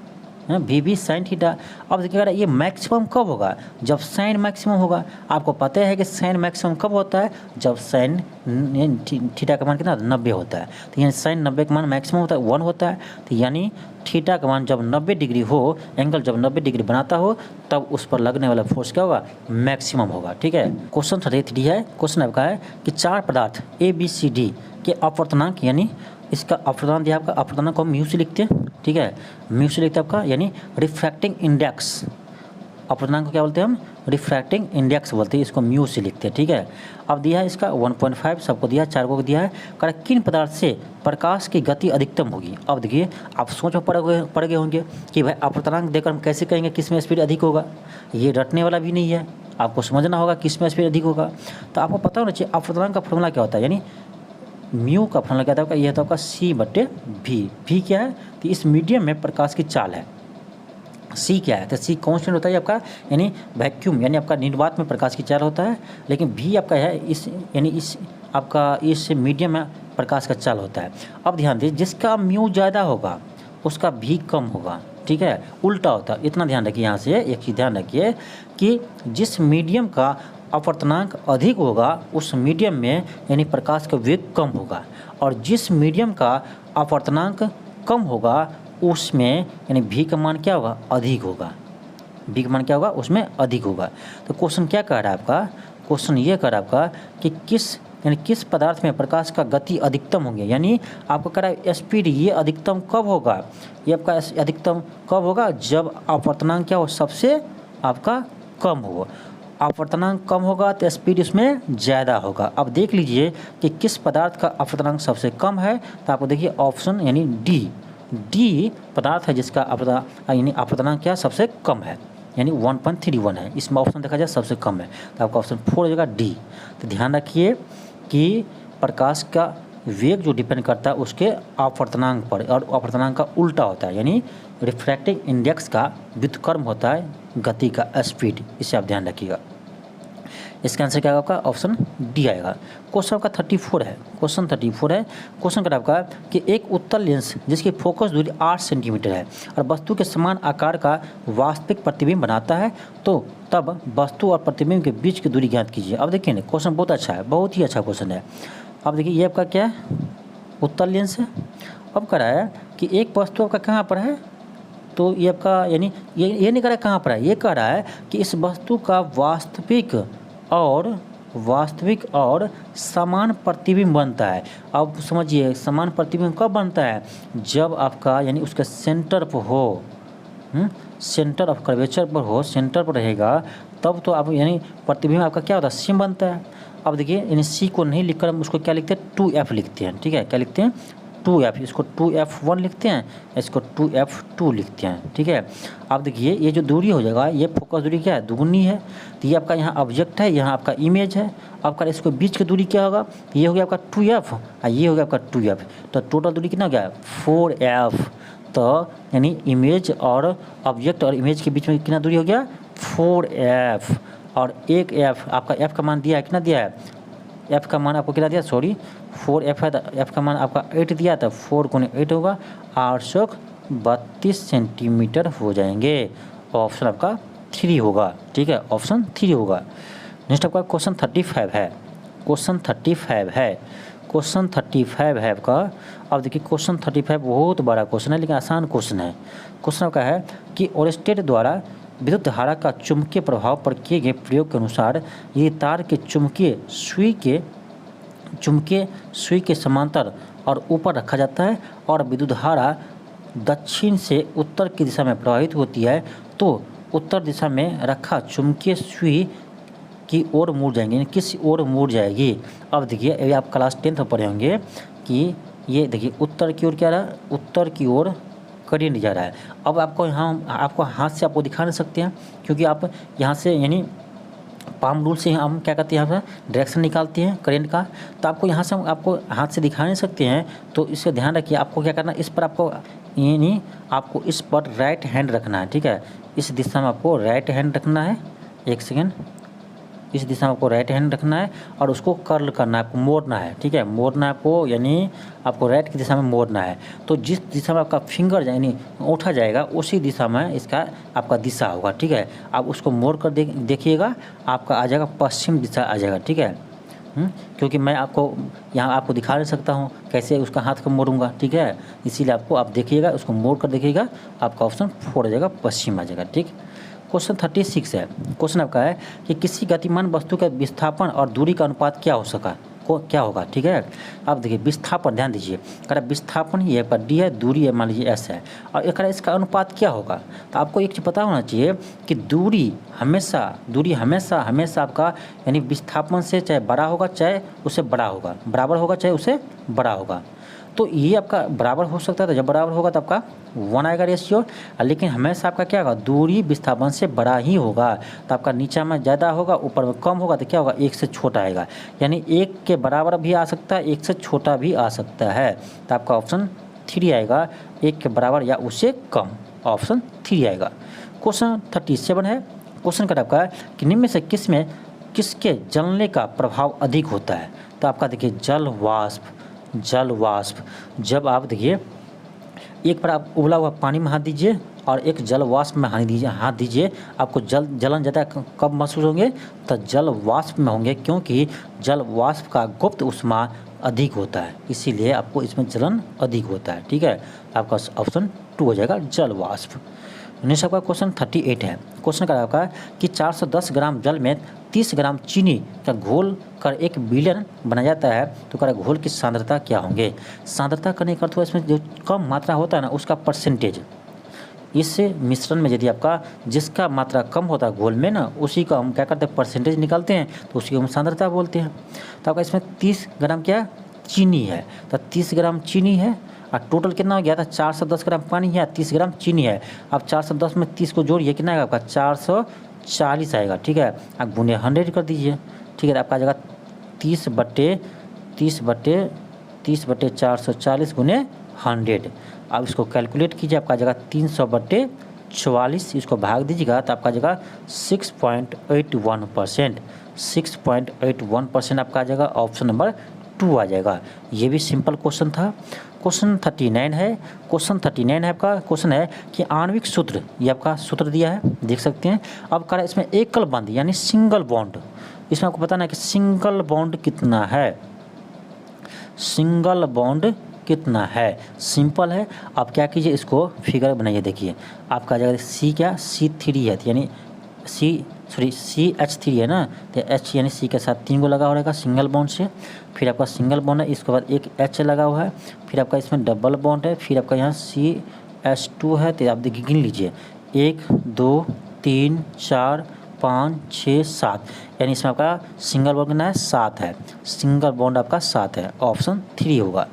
VB साइन थीटा। अब देखिएगा ये मैक्सिमम कब होगा, जब साइन मैक्सिमम होगा। आपको पता है कि साइन मैक्सिमम कब होता है, जब साइन थीटा का मान कितना 90 होता है, तो यानी साइन 90 का मान मैक्सिमम होता है 1 होता है, तो यानी थीटा का मान जब 90 डिग्री हो, एंगल जब 90 डिग्री बनाता हो, तब उस पर लगने वाला फोर्स क्या होगा, मैक्सिमम होगा, ठीक है। क्वेश्चन 33 है। क्वेश्चन आपका है कि 4 पदार्थ ABCD के अपवर्तनांक, यानी इसका अपवर्तनांक दिया आपका, अपवर्तनांक को म्यू से लिखते हैं, ठीक है, म्यू से लिखते हैं आपका, यानी रिफ्रैक्टिंग इंडेक्स, अपवर्तनांक को क्या बोलते हैं हम, रिफ्रैक्टिंग इंडेक्स बोलते हैं, इसको म्यू से लिखते हैं, ठीक है। अब दिया है इसका 1.5 सबको दिया है, 4 को दिया है, कर किन पदार्थ से प्रकाश की गति अधिकतम होगी। अब देखिए आप सोच में पड़ गए होंगे कि भाई अपवर्तनांक देकर हम कैसे कहेंगे किस में स्पीड अधिक होगा, ये रटने वाला भी नहीं है, आपको समझना होगा किस में स्पीड अधिक होगा। तो आपको पता होना चाहिए अपवर्तनांक का फॉर्मूला क्या होता है, यानी म्यू का फॉर्मूला क्या था आपका, यह था आपका C/V क्या है, तो इस मीडियम में प्रकाश की चाल है, C क्या है, तो C कांस्टेंट होता है आपका, यानी वैक्यूम यानी आपका निर्वात में प्रकाश की चाल होता है, लेकिन V आपका है इस, यानी इस आपका इस मीडियम में प्रकाश का चाल होता है। अब ध्यान दीजिए जिसका म्यू ज़्यादा होगा उसका V कम होगा, ठीक है, उल्टा होता है, इतना ध्यान रखिए। यहाँ से एक चीज़ ध्यान रखिए कि जिस मीडियम का अपवर्तनांक अधिक होगा उस मीडियम में यानी प्रकाश का वेग कम होगा, और जिस मीडियम का अपवर्तनांक कम होगा उसमें यानी V का मान क्या होगा, अधिक होगा। V का मान क्या होगा, उसमें अधिक होगा। तो क्वेश्चन क्या कह रहा है आपका, क्वेश्चन ये कह रहा है आपका कि किस पदार्थ में प्रकाश का गति अधिकतम होंगे, यानी आपको कह रहा है स्पीड ये अधिकतम कब होगा, ये आपका अधिकतम कब होगा, जब अपवर्तनांक क्या हो, सबसे आपका कम हो। अपवर्तनांक कम होगा तो स्पीड इसमें ज़्यादा होगा। अब देख लीजिए कि किस पदार्थ का अपवर्तनांक सबसे कम है, तो आपको देखिए ऑप्शन यानी डी पदार्थ है जिसका अपवर्तनांक क्या सबसे कम है, यानी 1.31 है। इसमें ऑप्शन देखा जाए सबसे कम है, तो आपका ऑप्शन 4 हो जाएगा डी। तो ध्यान रखिए कि प्रकाश का वेग जो डिपेंड करता है उसके अपवर्तनांक पर, और अपवर्तनांक का उल्टा होता है, यानी रिफ्रैक्टिव इंडेक्स का व्युत्क्रम होता है गति का स्पीड। इसे आप ध्यान रखिएगा। इसका आंसर क्या होगा आपका, ऑप्शन डी आएगा। क्वेश्चन आपका 34 है, क्वेश्चन 34 है। क्वेश्चन क्या आपका कि एक उत्तल लेंस जिसकी फोकस दूरी 8 सेंटीमीटर है और वस्तु के समान आकार का वास्तविक प्रतिबिंब बनाता है, तो तब वस्तु और प्रतिबिंब के बीच की दूरी ज्ञात कीजिए। अब देखिए ना, क्वेश्चन बहुत अच्छा है, बहुत ही अच्छा क्वेश्चन है। अब देखिए ये आपका क्या है, उत्तल लेंस है। अब कह रहा है कि एक वस्तु आपका कहाँ पर है, तो ये आपका यानी ये नहीं कह रहा है कहाँ पर है, ये कह रहा है कि इस वस्तु का वास्तविक और समान प्रतिबिंब बनता है। अब समझिए समान प्रतिबिंब कब बनता है, जब आपका यानी उसका सेंटर पर हो, सेंटर ऑफ कर्वेचर पर हो, सेंटर पर रहेगा, तब तो आप यानी प्रतिबिंब आपका क्या होता है, सेम बनता है। अब देखिए यानी सी को नहीं लिखकर हम उसको क्या लिखते हैं, 2F लिखते हैं। ठीक है, क्या लिखते हैं, 2F। इसको 2F1 लिखते हैं, इसको 2F2 लिखते हैं। ठीक है। अब देखिए ये जो दूरी हो जाएगा, ये फोकस दूरी क्या है, दुगुनी है। तो ये आपका यहाँ ऑब्जेक्ट है, यहाँ आपका इमेज है। आपका इसको बीच की दूरी क्या होगा, ये हो गया आपका 2F और ये हो गया आपका 2F। तो टोटल दूरी कितना हो गया, 4F। तो यानी इमेज और ऑब्जेक्ट और इमेज के बीच में कितना दूरी हो गया, 4F। और एक F आपका F का मान दिया है, कितना दिया है, F का मान आपको कितना दिया, 4F है, तो F का मान आपका 8 दिया, तो 4 गुने 8 होगा, 832 सेंटीमीटर हो जाएंगे। ऑप्शन आपका 3 होगा। ठीक है, ऑप्शन 3 होगा। नेक्स्ट आपका क्वेश्चन 35 है, क्वेश्चन 35 है, क्वेश्चन 35 है आपका। अब देखिए क्वेश्चन 35 बहुत बड़ा क्वेश्चन है, लेकिन आसान क्वेश्चन है। क्वेश्चन आपका है कि ओरेस्टेड द्वारा विद्युत धारा का चुंबकीय प्रभाव पर किए गए प्रयोग के अनुसार ये तार के चुंबकीय सुई के समांतर और ऊपर रखा जाता है और विद्युत धारा दक्षिण से उत्तर की दिशा में प्रवाहित होती है, तो उत्तर दिशा में रखा चुंबकीय सुई की ओर मुड़ जाएंगे, यानी किस ओर मुड़ जाएगी। अब देखिए ये आप क्लास 10th में पढ़े होंगे कि ये देखिए उत्तर की ओर क्या रहा, उत्तर की ओर करंट जा रहा है। अब आपको यहाँ आपको हाथ से आपको दिखा नहीं सकते हैं, क्योंकि आप यहाँ से यानी पाम रूल से हम क्या करते हैं, यहाँ पर डायरेक्शन निकालते हैं करंट का। तो आपको यहाँ से हम आपको हाथ से दिखा नहीं सकते हैं, तो इससे ध्यान रखिए। आपको क्या करना है, इस पर आपको यानी आपको इस पर राइट हैंड रखना है। ठीक है, इस दिशा में आपको राइट हैंड रखना है, एक सेकेंड, इस दिशा में आपको राइट हैंड रखना है और उसको कर्ल करना है, आपको मोड़ना है। ठीक है, मोड़ना है आपको, यानी आपको राइट की दिशा में मोड़ना है। तो जिस दिशा में आपका फिंगर यानी उठा जाएगा, उसी दिशा में इसका आपका दिशा होगा। ठीक है, आप उसको मोड़ कर देखिएगा, आपका आ जाएगा पश्चिम दिशा आ जाएगा। ठीक है, क्योंकि मैं आपको यहाँ आपको दिखा नहीं सकता हूँ कैसे उसका हाथ को मोड़ूंगा। ठीक है, इसीलिए आपको आप देखिएगा, उसको मोड़ कर देखिएगा, आपका ऑप्शन 4 आ जाएगा, पश्चिम आ जाएगा। ठीक, क्वेश्चन 36 है। क्वेश्चन आपका है कि किसी गतिमान वस्तु का विस्थापन और दूरी का अनुपात क्या होगा। ठीक है, अब देखिए विस्थापन, ध्यान दीजिए, कह रहा विस्थापन ये पर डी है, दूरी है मान लीजिए एस है, और एक इसका अनुपात क्या होगा। तो आपको एक चीज़ पता होना चाहिए कि दूरी हमेशा आपका यानी विस्थापन से चाहे बड़ा होगा चाहे उससे बड़ा होगा, बराबर होगा चाहे उससे बड़ा होगा। तो ये आपका बराबर हो सकता है, तो जब बराबर होगा तो आपका 1 आएगा रेशियो, लेकिन हमेशा आपका क्या होगा, दूरी विस्थापन से बड़ा ही होगा। तो आपका नीचा में ज़्यादा होगा, ऊपर में कम होगा, तो क्या होगा, 1 से छोटा आएगा। यानी 1 के बराबर भी आ सकता है, 1 से छोटा भी आ सकता है। तो आपका ऑप्शन 3 आएगा, 1 के बराबर या उससे कम, ऑप्शन 3 आएगा। क्वेश्चन 37 है। क्वेश्चन का आपका कि निम्न में से किसके जलने का प्रभाव अधिक होता है। तो आपका देखिए जल वाष्प, जब आप देखिए एक बार आप उबला हुआ पानी में हाथ दीजिए और एक जल वाष्प में हाथ दीजिए, आपको जलन ज़्यादा कब महसूस होंगे, तो जल वाष्प में होंगे, क्योंकि जल वाष्प का गुप्त ऊष्मा अधिक होता है, इसीलिए आपको इसमें जलन अधिक होता है। ठीक है, आपका ऑप्शन 2 हो जाएगा जल वाष्प। नेक्स्ट आपका क्वेश्चन 38 है। क्वेश्चन का आपका कि 410 ग्राम जल में 30 ग्राम चीनी का घोल कर एक विलयन बनाया जाता है, तो कह घोल की सांद्रता क्या होंगे। सांद्रता करने का अर्थ हुआ इसमें जो कम मात्रा होता है ना उसका परसेंटेज। इस मिश्रण में यदि आपका जिसका मात्रा कम होता है घोल में ना, उसी का हम क्या करते हैं परसेंटेज निकालते हैं, तो उसी को हम सांद्रता बोलते हैं। तो आपका इसमें 30 ग्राम क्या चीनी है, तो 30 ग्राम चीनी है और टोटल कितना हो गया था 410 ग्राम पानी है, 30 ग्राम चीनी है। अब 410 में 30 को जोड़िए, कितना आएगा आपका 440 आएगा। ठीक है, आप गुने 100 कर दीजिए। ठीक है, आपका जगह 30 बटे 440 गुने 100। अब इसको कैलकुलेट कीजिए, आपका जगह 300/44, इसको भाग दीजिएगा तो आपका जगह 6.81%। 6.81% आपका आ जाएगा, ऑप्शन नंबर 2 आ जाएगा। ये भी सिंपल क्वेश्चन था। क्वेश्चन 39 है। क्वेश्चन 39 है आपका क्वेश्चन है कि आणविक सूत्र, ये आपका सूत्र दिया है देख सकते हैं। अब कह रहा है इसमें एकल बंध यानी सिंगल बॉन्ड, इसमें आपको बताना है कि सिंगल बॉन्ड कितना है। सिंगल बॉन्ड कितना है, सिंपल है। आप क्या कीजिए इसको फिगर बनाइए, देखिए आपका जगह सी क्या C3 है, यानी CH3 है ना, तो H यानी C के साथ 3 को लगा हो रहेगा सिंगल बॉन्ड से। फिर आपका सिंगल बॉन्ड है, इसके बाद एक H लगा हुआ है, फिर आपका इसमें डबल बॉन्ड है, फिर आपका यहाँ CH2 है। तो आप देखिए गिन लीजिए 1 2 3 4 5 6 7, यानी इसमें आपका सिंगल बॉन्ड कितना है 7 है। सिंगल बॉन्ड आपका 7 है, ऑप्शन 3 होगा।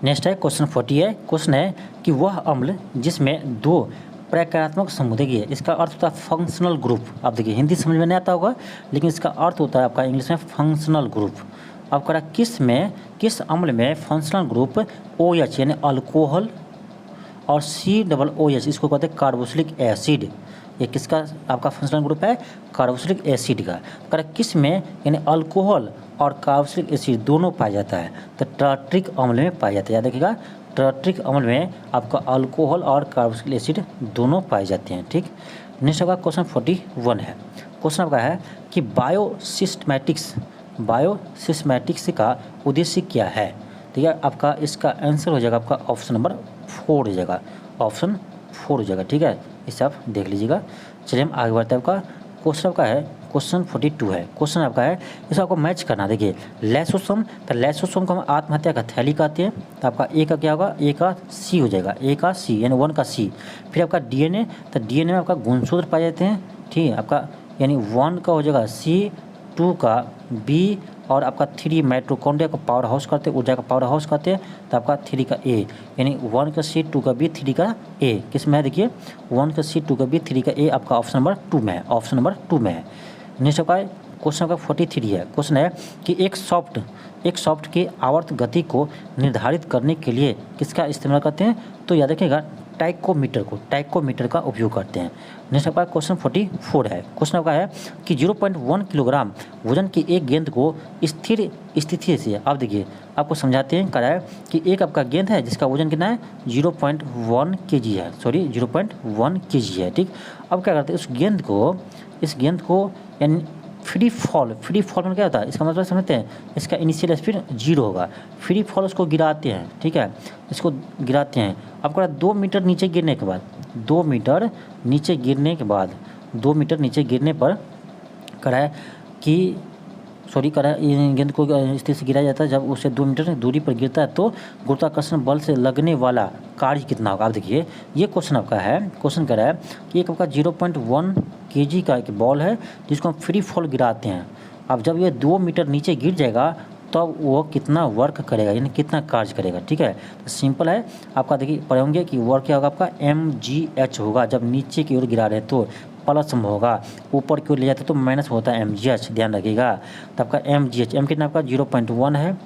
नेक्स्ट है क्वेश्चन 40 है। क्वेश्चन है कि वह अम्ल जिसमें 2 प्रकारात्मक समूह, देखिए इसका अर्थ होता है फंक्शनल ग्रुप। आप देखिए हिंदी समझ में नहीं आता होगा, लेकिन इसका अर्थ होता है आपका इंग्लिश में फंक्शनल ग्रुप। अब कह रहा किस अम्ल में फंक्शनल ग्रुप OH यानी अल्कोहल और COOH इसको कहते हैं कार्बोक्सिलिक एसिड। ये किसका आपका फंक्शनल ग्रुप है, कार्बोक्सिलिक एसिड का। कह रहा किस में यानी अल्कोहल और कार्बोक्सिलिक एसिड दोनों पाया जाता है, तो टार्ट्रिक अम्ल में पाया जाता है। याद रखिएगा टार्ट्रिक अम्ल में आपका अल्कोहल और कार्बोक्सिलिक एसिड दोनों पाए जाते हैं। ठीक, नेक्स्ट आपका क्वेश्चन 41 है। क्वेश्चन आपका है कि बायोसिस्टमैटिक्स का उद्देश्य क्या है। ठीक है, आपका इसका आंसर हो जाएगा आपका ऑप्शन नंबर 4 हो जाएगा, ऑप्शन 4 हो जाएगा। ठीक है, इसे आप देख लीजिएगा। चलिए हम आगे बढ़ते हैं। आपका क्वेश्चन आपका है क्वेश्चन 42 है। क्वेश्चन आपका है इसको आपको मैच करना। देखिए लैसोसोम, तो लैसोसोम को हम आत्महत्या का थैली कहते हैं। तो आपका ए का क्या होगा, ए का C हो जाएगा, ए का C यानी 1 का C। फिर आपका DNA, तो DNA में आपका गुणसूत्र पाए जाते हैं। ठीक है, आपका यानी 1 का हो जाएगा C, 2 का B और आपका 3 माइटोकॉन्ड्रिया का पावर हाउस करते हैं, ऊर्जा का पावर हाउस करते हैं। तो आपका 3 का A यानी 1 का C, 2 का B, 3 का A किस में है, देखिए 1 का C, 2 का B, 3 का A आपका ऑप्शन नंबर 2 में है, ऑप्शन नंबर 2 में है। नेक्स्ट आपका क्वेश्चन आपका 43 है। क्वेश्चन है कि एक सॉफ्ट की आवर्त गति को निर्धारित करने के लिए किसका इस्तेमाल करते हैं, तो याद रखिएगा टाइकोमीटर का उपयोग करते हैं। नेक्स्ट आपका क्वेश्चन 44 है। क्वेश्चन आपका है कि 0.1 किलोग्राम वजन की एक गेंद को स्थिर स्थिति से, आप देखिए आपको समझाते हैं, करा है कि एक आपका गेंद है जिसका वजन कितना है 0.1 kg है, 0.1 kg है। ठीक, अब क्या करते हैं इस गेंद को यानी फ्री फॉल में क्या होता है, इसका मतलब समझते हैं, इसका इनिशियल स्पीड 0 होगा। फ्री फॉल उसको गिराते हैं। ठीक है, इसको गिराते हैं। अब कह 2 मीटर नीचे गिरने के बाद 2 मीटर नीचे गिरने पर कह है कि गेंद को स्थिति से गिराया जाता है। जब उसे 2 मीटर दूरी पर गिरता है तो गुरुत्वाकर्षण बल से लगने वाला कार्य कितना होगा। आप देखिए ये क्वेश्चन आपका है। क्वेश्चन कह रहा है कि एक आपका 0.1 kg का एक बॉल है जिसको हम फ्री फॉल गिराते हैं। अब जब ये 2 मीटर नीचे गिर जाएगा तब वो कितना वर्क करेगा, यानी कितना कार्य करेगा। ठीक है, तो सिंपल है, आपका देखिए पढ़े होंगे कि वर्क क्या होगा, आपका mgh होगा। जब नीचे की ओर गिरा रहे तो प्लस होगा, ऊपर की ओर ले जाते तो माइनस होता है mgh, ध्यान रखिएगा। तो आपका mgh, m कितना आपका 0.1 है,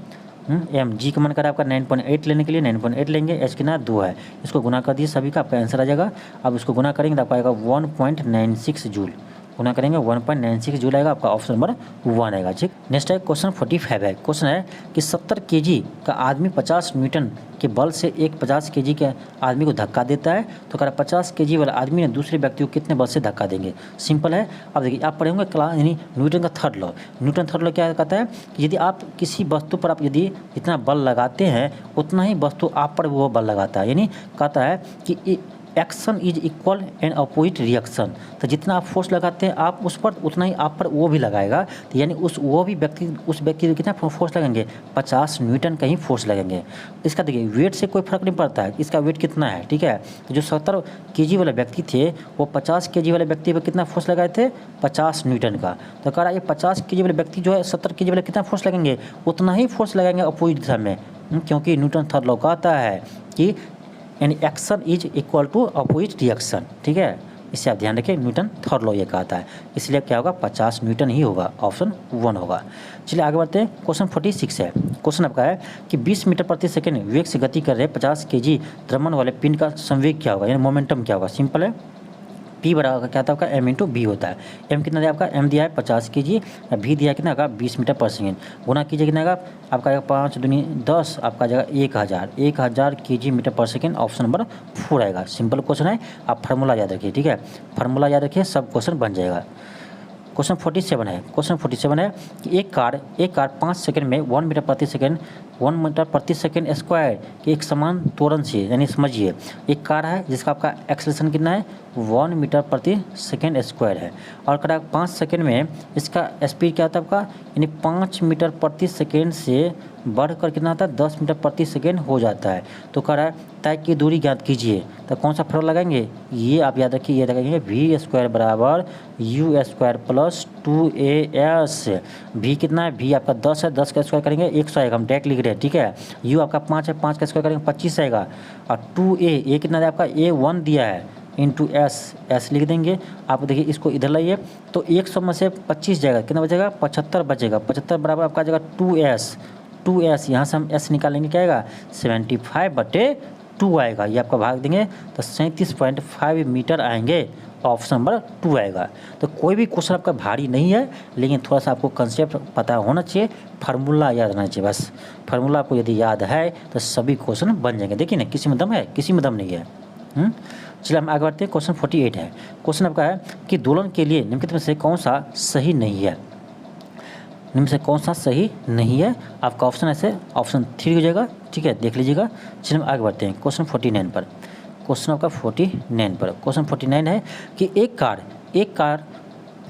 g का मन करा आपका 9.8 लेने के लिए 9.8 लेंगे, h कितना 2 है, इसको गुना कर दिए सभी का, आपका आंसर आ जाएगा। अब इसको गुना करेंगे तो आपका आएगा 1.96 जूल, गुना करेंगे 1.96 जूल आएगा, आपका ऑप्शन नंबर 1 आएगा। ठीक, नेक्स्ट है क्वेश्चन 45 है। क्वेश्चन है कि 70 केजी का आदमी 50 न्यूटन के बल से एक 50 केजी के आदमी को धक्का देता है, तो कह 50 केजी वाला आदमी ने दूसरे व्यक्ति को कितने बल से धक्का देंगे। सिंपल है। अब देखिए आप पढ़े होंगे क्लास यानी न्यूटन का third law. Newton third law क्या कहता है कि यदि आप किसी वस्तु पर आप यदि जितना बल लगाते हैं उतना ही वस्तु आप पर वो बल लगाता है। यानी कहता है कि action is equal and opposite reaction, तो जितना आप फोर्स लगाते हैं आप उस पर उतना ही आप पर वो भी लगाएगा। तो यानी उस व्यक्ति को कितना फोर्स लगेंगे, 50 न्यूटन का ही फोर्स लगेंगे। इसका देखिए वेट से कोई फर्क नहीं पड़ता है, इसका वेट कितना है। ठीक है, तो जो 70 केजी वाले व्यक्ति थे वो 50 केजी वाले व्यक्ति पर कितना फोर्स लगाए थे, 50 न्यूटन का। तो कह रहा है ये 50 केजी वाले व्यक्ति जो है 70 केजी वाले कितना फोर्स लगेंगे, उतना ही फोर्स लगाएंगे अपोजिट दिशा में, क्योंकि न्यूटन थर्ड लॉ कहता है कि यानी action is equal to opposite reaction. ठीक है, इससे आप ध्यान रखिए, न्यूटन थर्ड लॉ ये कहता है, इसलिए क्या होगा 50 न्यूटन ही होगा, ऑप्शन 1 होगा। चलिए आगे बढ़ते हैं। क्वेश्चन 46 है। क्वेश्चन आपका है कि 20 मीटर प्रति सेकंड वेग से गति कर रहे 50 केजी द्रव्यमान वाले पिंड का संवेग क्या होगा, यानी मोमेंटम क्या होगा। सिंपल है, P बराबर क्या था आपका m इंटू बी होता है। m कितना दिया आपका, m दिया है 50 केजी, v दिया है कितना का 20 मीटर पर सेकेंड, गुना कीजिए कितना का आपका 5 दूनी 10, आपका जगह 1000 केजी मीटर पर सेकेंड, ऑप्शन नंबर 4 आएगा। सिंपल क्वेश्चन है, आप फार्मूला याद रखिए। ठीक है, फार्मूला याद रखिए, सब क्वेश्चन बन जाएगा। क्वेश्चन 47 है। क्वेश्चन 47 है कि एक कार 5 सेकंड में 1 मीटर प्रति सेकंड स्क्वायर के एक समान त्वरण से, यानी समझिए एक कार है जिसका आपका एक्सेलरेशन कितना है 1 मीटर प्रति सेकंड स्क्वायर है, और करा 5 सेकंड में इसका स्पीड क्या आता है आपका, यानी 5 मीटर प्रति सेकंड से बढ़कर कितना आता है 10 मीटर प्रति सेकंड हो जाता है। तो कह रहा है तय की दूरी ज्ञात कीजिए, तो कौन सा फॉर्मूला लगाएंगे, ये आप याद रखिए, ये लगाएंगे वी स्क्वायर बराबर u square plus 2as। V कितना है, वी आपका 10 है, 10 का स्क्वायर करेंगे 100 आएगा, हम डायरेक्ट लिख रहे हैं। ठीक है, यू आपका 5 है, 5 का स्क्वायर करेंगे 25 आएगा, और 2a कितना है आपका a1 दिया है इंटू एस लिख देंगे। आप देखिए इसको इधर लाइए तो 100 में से 25 जाएगा, कितना बचेगा 75 बचेगा, 75 बराबर आपका जगह 2s यहाँ से हम s निकालेंगे क्या आएगा 75/2 आएगा, ये आपका भाग देंगे तो 37.5 मीटर आएंगे, ऑप्शन नंबर 2 आएगा। तो कोई भी क्वेश्चन आपका भारी नहीं है, लेकिन थोड़ा सा आपको कंसेप्ट पता होना चाहिए, फार्मूला याद रहना चाहिए बस। फार्मूला आपको यदि याद है तो सभी क्वेश्चन बन जाएंगे। देखिए ना, किसी में दम है, किसी में दम नहीं है। चलिए हम आगे बढ़ते हैं। क्वेश्चन 48 है। क्वेश्चन आपका है कि दोलन के लिए निम्नलिखित में से कौन सा सही नहीं है, निम्न से कौन सा सही नहीं है, आपका ऑप्शन ऐसे ऑप्शन 3 हो जाएगा। ठीक है, देख लीजिएगा। चलिए हम आगे बढ़ते हैं क्वेश्चन 49 पर। क्वेश्चन आपका 49 पर क्वेश्चन 49 है कि एक कार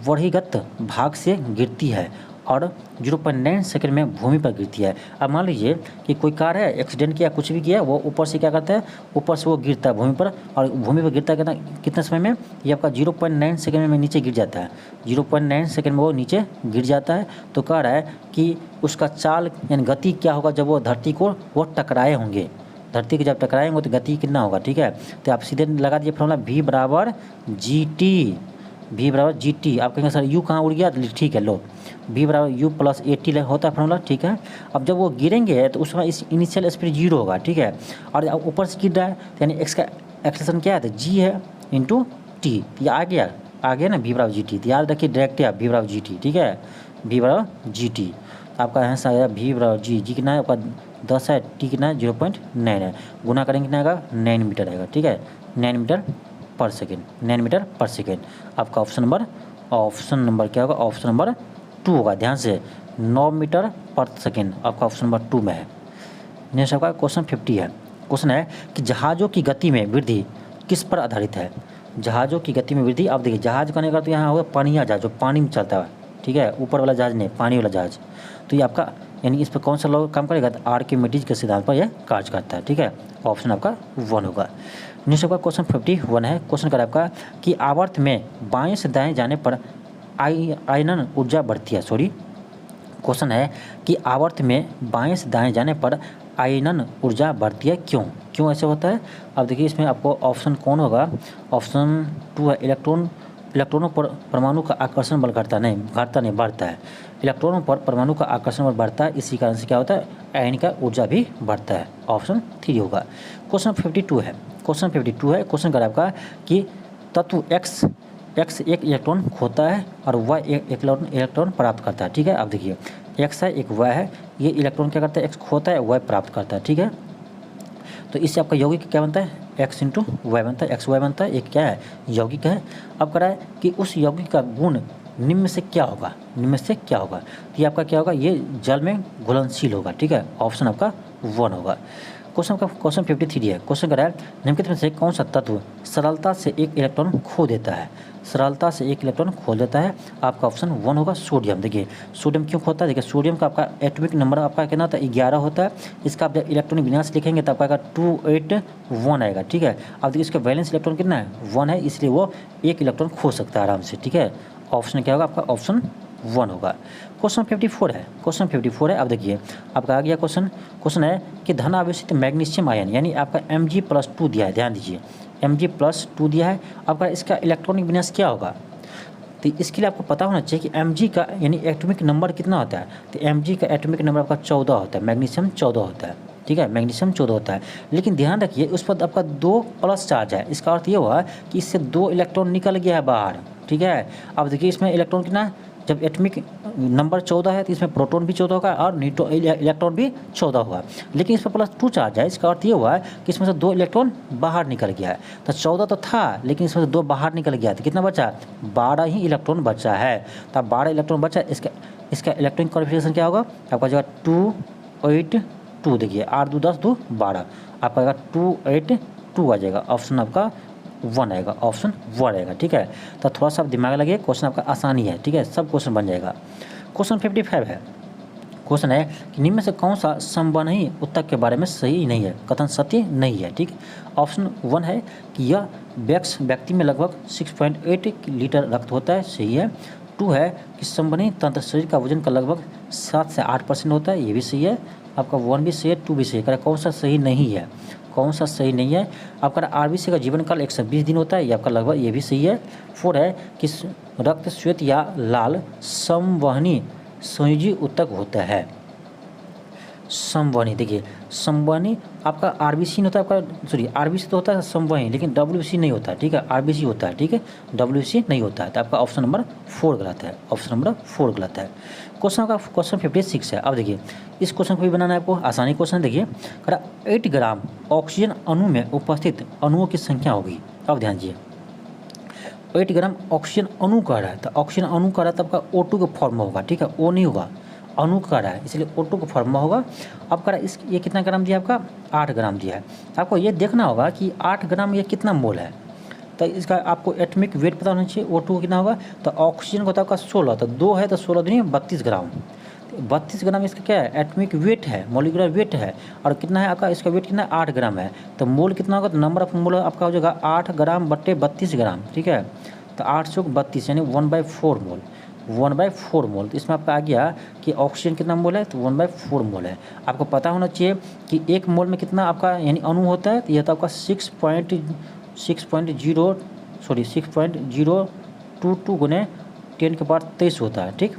वर्हीगत भाग से गिरती है और 0.9 सेकंड में भूमि पर गिरती है। अब मान लीजिए कि कोई कार है, एक्सीडेंट किया, कुछ भी किया, वो ऊपर से क्या करता है, ऊपर से वो गिरता है भूमि पर, और भूमि पर गिरता है कितना समय में, ये आपका 0.9 सेकंड में नीचे गिर जाता है। 0.9 सेकंड में वो नीचे गिर जाता है। तो कह रहा है कि उसका चाल यानी गति क्या होगा जब वो धरती को वो टकराए होंगे, धरती के जब टकराएंगे तो गति कितना होगा। ठीक है, तो आप सीधे लगा दीजिए फॉर्मूला V बराबर GT। आप कहेंगे सर U कहाँ उड़ गया, ठीक है, लो V बराबर U प्लस AT होता है फॉर्मूला। ठीक है, अब जब वो गिरेंगे तो उस समय इस इनिशियल स्पीड 0 होगा। ठीक है, और ऊपर से गिर रहा है तो यानी x का एक्सेलरेशन क्या है, तो G है इंटू T, ये आ गया ना V बराबर GT। तो याद रखिए डायरेक्ट है V बराबर GT। ठीक है, V बराबर GT आपका यहाँ से आएगा V बराबर G कितना है आपका 10 है, T कितना है 0.9 है, गुना करेंगे कितना आएगा 9 मीटर आएगा। ठीक है, 9 मीटर पर सेकेंड। आपका ऑप्शन नंबर क्या होगा, ऑप्शन नंबर 2 होगा। ध्यान से 9 मीटर पर सेकेंड आपका ऑप्शन नंबर 2 में है। नेक्स्ट आपका क्वेश्चन 50 है। क्वेश्चन है कि जहाज़ों की गति में वृद्धि किस पर आधारित है। जहाज़ों की गति में वृद्धि, आप देखिए जहाज़ करने का तो यहाँ होगा पानिया जहाज, जो पानी में चलता है। ठीक है, ऊपर वाला जहाज नहीं, पानी वाला जहाज। तो ये आपका यानी इस पर कौन सा लॉ काम करेगा, तो आर्किमिडीज के सिद्धांत पर यह कार्य करता है। ठीक है, ऑप्शन आपका 1 होगा। नेक्स्ट आपका क्वेश्चन 51 है। क्वेश्चन कर आपका कि आवर्त में बाएं से दाएं जाने पर आयनन ऊर्जा बढ़ती है। क्वेश्चन है कि आवर्त में बाएं से दाएं जाने पर आयनन ऊर्जा बढ़ती है, क्यों ऐसे होता है। अब देखिए इसमें आपको ऑप्शन कौन होगा, ऑप्शन 2 है इलेक्ट्रॉनों पर परमाणु का आकर्षण बल घटता नहीं बढ़ता है। इलेक्ट्रॉनों पर परमाणु का आकर्षण बल बढ़ता है, इसी कारण से क्या होता है, आयन का ऊर्जा भी बढ़ता है। ऑप्शन 3 होगा। क्वेश्चन 52 है। क्वेश्चन कर आपका कि तत्व X एक्स एक इलेक्ट्रॉन खोता है और वाई एक इलेक्ट्रॉन प्राप्त करता है। ठीक है, अब देखिए एक्स है एक वाई है, ये इलेक्ट्रॉन क्या करता है, एक्स खोता है वाई प्राप्त करता है। ठीक है, तो इससे आपका यौगिक क्या बनता है, एक्स इंटू वाई बनता है, एक्स वाई बनता है, एक क्या है यौगिक है। अब कह रहा है कि उस यौगिक का गुण निम्न में से क्या होगा, निम्न में से क्या होगा, तो ये आपका क्या होगा, ये जल में घुलनशील होगा। ठीक है, ऑप्शन आपका 1 होगा। क्वेश्चन 53 है। क्वेश्चन कर रहा है निम्नलिखित में से कौन सा तत्व सरलता से एक इलेक्ट्रॉन खो देता है, सरलता से एक इलेक्ट्रॉन खो देता है, आपका ऑप्शन 1 होगा सोडियम। देखिए सोडियम क्यों खोता है, देखिए सोडियम का आपका एटॉमिक नंबर आपका कितना होता है 11 होता है, इसका आप जब इलेक्ट्रॉनिक विन्यास लिखेंगे तो आपका 281 आएगा। ठीक है, अब देखिए इसका वैलेंस इलेक्ट्रॉन कितना है 1 है, इसलिए वो एक इलेक्ट्रॉन खो सकता है आराम से। ठीक है, ऑप्शन क्या होगा आपका ऑप्शन 1 होगा। क्वेश्चन 54 है। क्वेश्चन 54 है। अब देखिए आपका आ गया क्वेश्चन है कि धन आवेशित मैग्नीशियम आयन यानी आपका Mg+2 दिया है, ध्यान दीजिए Mg+2 दिया है, आपका इसका इलेक्ट्रॉनिक विन्यास क्या होगा, तो इसके लिए आपको पता होना चाहिए कि Mg का यानी एटॉमिक नंबर कितना होता है, तो Mg का एटॉमिक नंबर आपका 14 होता है, मैग्नीशियम 14 होता है। ठीक है, मैग्नीशियम 14 होता है, लेकिन ध्यान रखिए उस पर आपका 2 प्लस चार्ज है, इसका अर्थ ये हुआ कि इससे 2 इलेक्ट्रॉन निकल गया है बाहर। ठीक है, अब देखिए इसमें इलेक्ट्रॉन कितना है, जब एटॉमिक नंबर 14 है तो इसमें प्रोटॉन भी 14 होगा और इलेक्ट्रॉन भी 14 होगा, लेकिन इस पर +2 चार्ज है, इसका अर्थ ये हुआ है कि इसमें से 2 इलेक्ट्रॉन बाहर निकल गया है। तो 14 तो था लेकिन इसमें से 2 बाहर निकल गया, तो कितना बचा, 12 ही इलेक्ट्रॉन बचा है। तो 12 इलेक्ट्रॉन बचा, इसका इलेक्ट्रॉनिक कॉन्फिगरेशन क्या होगा, आपका जगह 282, देखिए 8 2 10 2 12, आपका जगह 282 आ जाएगा, ऑप्शन आपका 1 आएगा, ऑप्शन 1 आएगा। ठीक है, तो थोड़ा सा दिमाग लगे, क्वेश्चन आपका आसानी है। ठीक है, सब क्वेश्चन बन जाएगा। क्वेश्चन 55 है। क्वेश्चन है कि निम्न में से कौन सा संवहनी उत्तक के बारे में सही नहीं है, कथन सत्य नहीं है। ठीक, ऑप्शन 1 है कि यह व्यक्ति में लगभग 6.8 लीटर रक्त होता है, सही है। 2 है कि संवहनी तंत्र शरीर का वजन का लगभग 7 से 8% होता है, ये भी सही है। आपका 1 भी सही है, 2 भी सही है। कौन सा सही नहीं है, कौन सा सही नहीं है, आपका आरबीसी का जीवन काल 120 दिन होता है, ये आपका लगभग ये भी सही है। 4 है कि रक्त श्वेत या लाल संवहनी संयोजी उत्तक होता है, संवहनी। देखिए संवहनी आपका आरबीसी नहीं होता, आपका सॉरी आरबीसी तो होता है संवहनी, लेकिन डब्ल्यूसी नहीं होता है। ठीक है, आरबीसी होता है, ठीक है, डब्ल्यूसी नहीं होता है, तो आपका ऑप्शन नंबर 4 गलत है, ऑप्शन नंबर 4 गलत है। क्वेश्चन 56 है। अब देखिए इस क्वेश्चन को भी बनाना है आपको, आसानी क्वेश्चन। देखिए 8 ग्राम ऑक्सीजन अणु में उपस्थित अणुओं की संख्या होगी। अब ध्यान दीजिए 8 ग्राम ऑक्सीजन अणु कह रहा है, तो ऑक्सीजन अणु कह रहा है तो आपका O2 का फॉर्म होगा। ठीक है, O नहीं होगा, अणु का रहा है, इसलिए O2 का फॉर्मूला होगा। अब कह रहा है इस ये कितना ग्राम दिया आपका, 8 ग्राम दिया है। आपको ये देखना होगा कि 8 ग्राम ये कितना मोल है, तो इसका आपको एटॉमिक वेट पता होना चाहिए। O2 कितना होगा, तो ऑक्सीजन का होता है आपका 16, तो 2 है तो 16 दूनी 32 ग्राम, 32 ग्राम इसका क्या है, एटॉमिक वेट है, मॉलिक्यूलर वेट है। और कितना है आपका, इसका वेट कितना है 8 ग्राम है, तो मोल कितना होगा, तो नंबर ऑफ मोल आपका हो जाएगा 8 ग्राम बट्टे 32 ग्राम। ठीक है, तो 8 से 32 यानी 1/4 मोल, 1/4 मोल। तो इसमें आपका आ गया कि ऑक्सीजन कितना मोल है, तो 1/4 मोल है। आपको पता होना चाहिए कि 1 मोल में कितना आपका यानी अणु होता है, तो यह तो आपका 6.022 गुने 10⁻23 होता है। ठीक,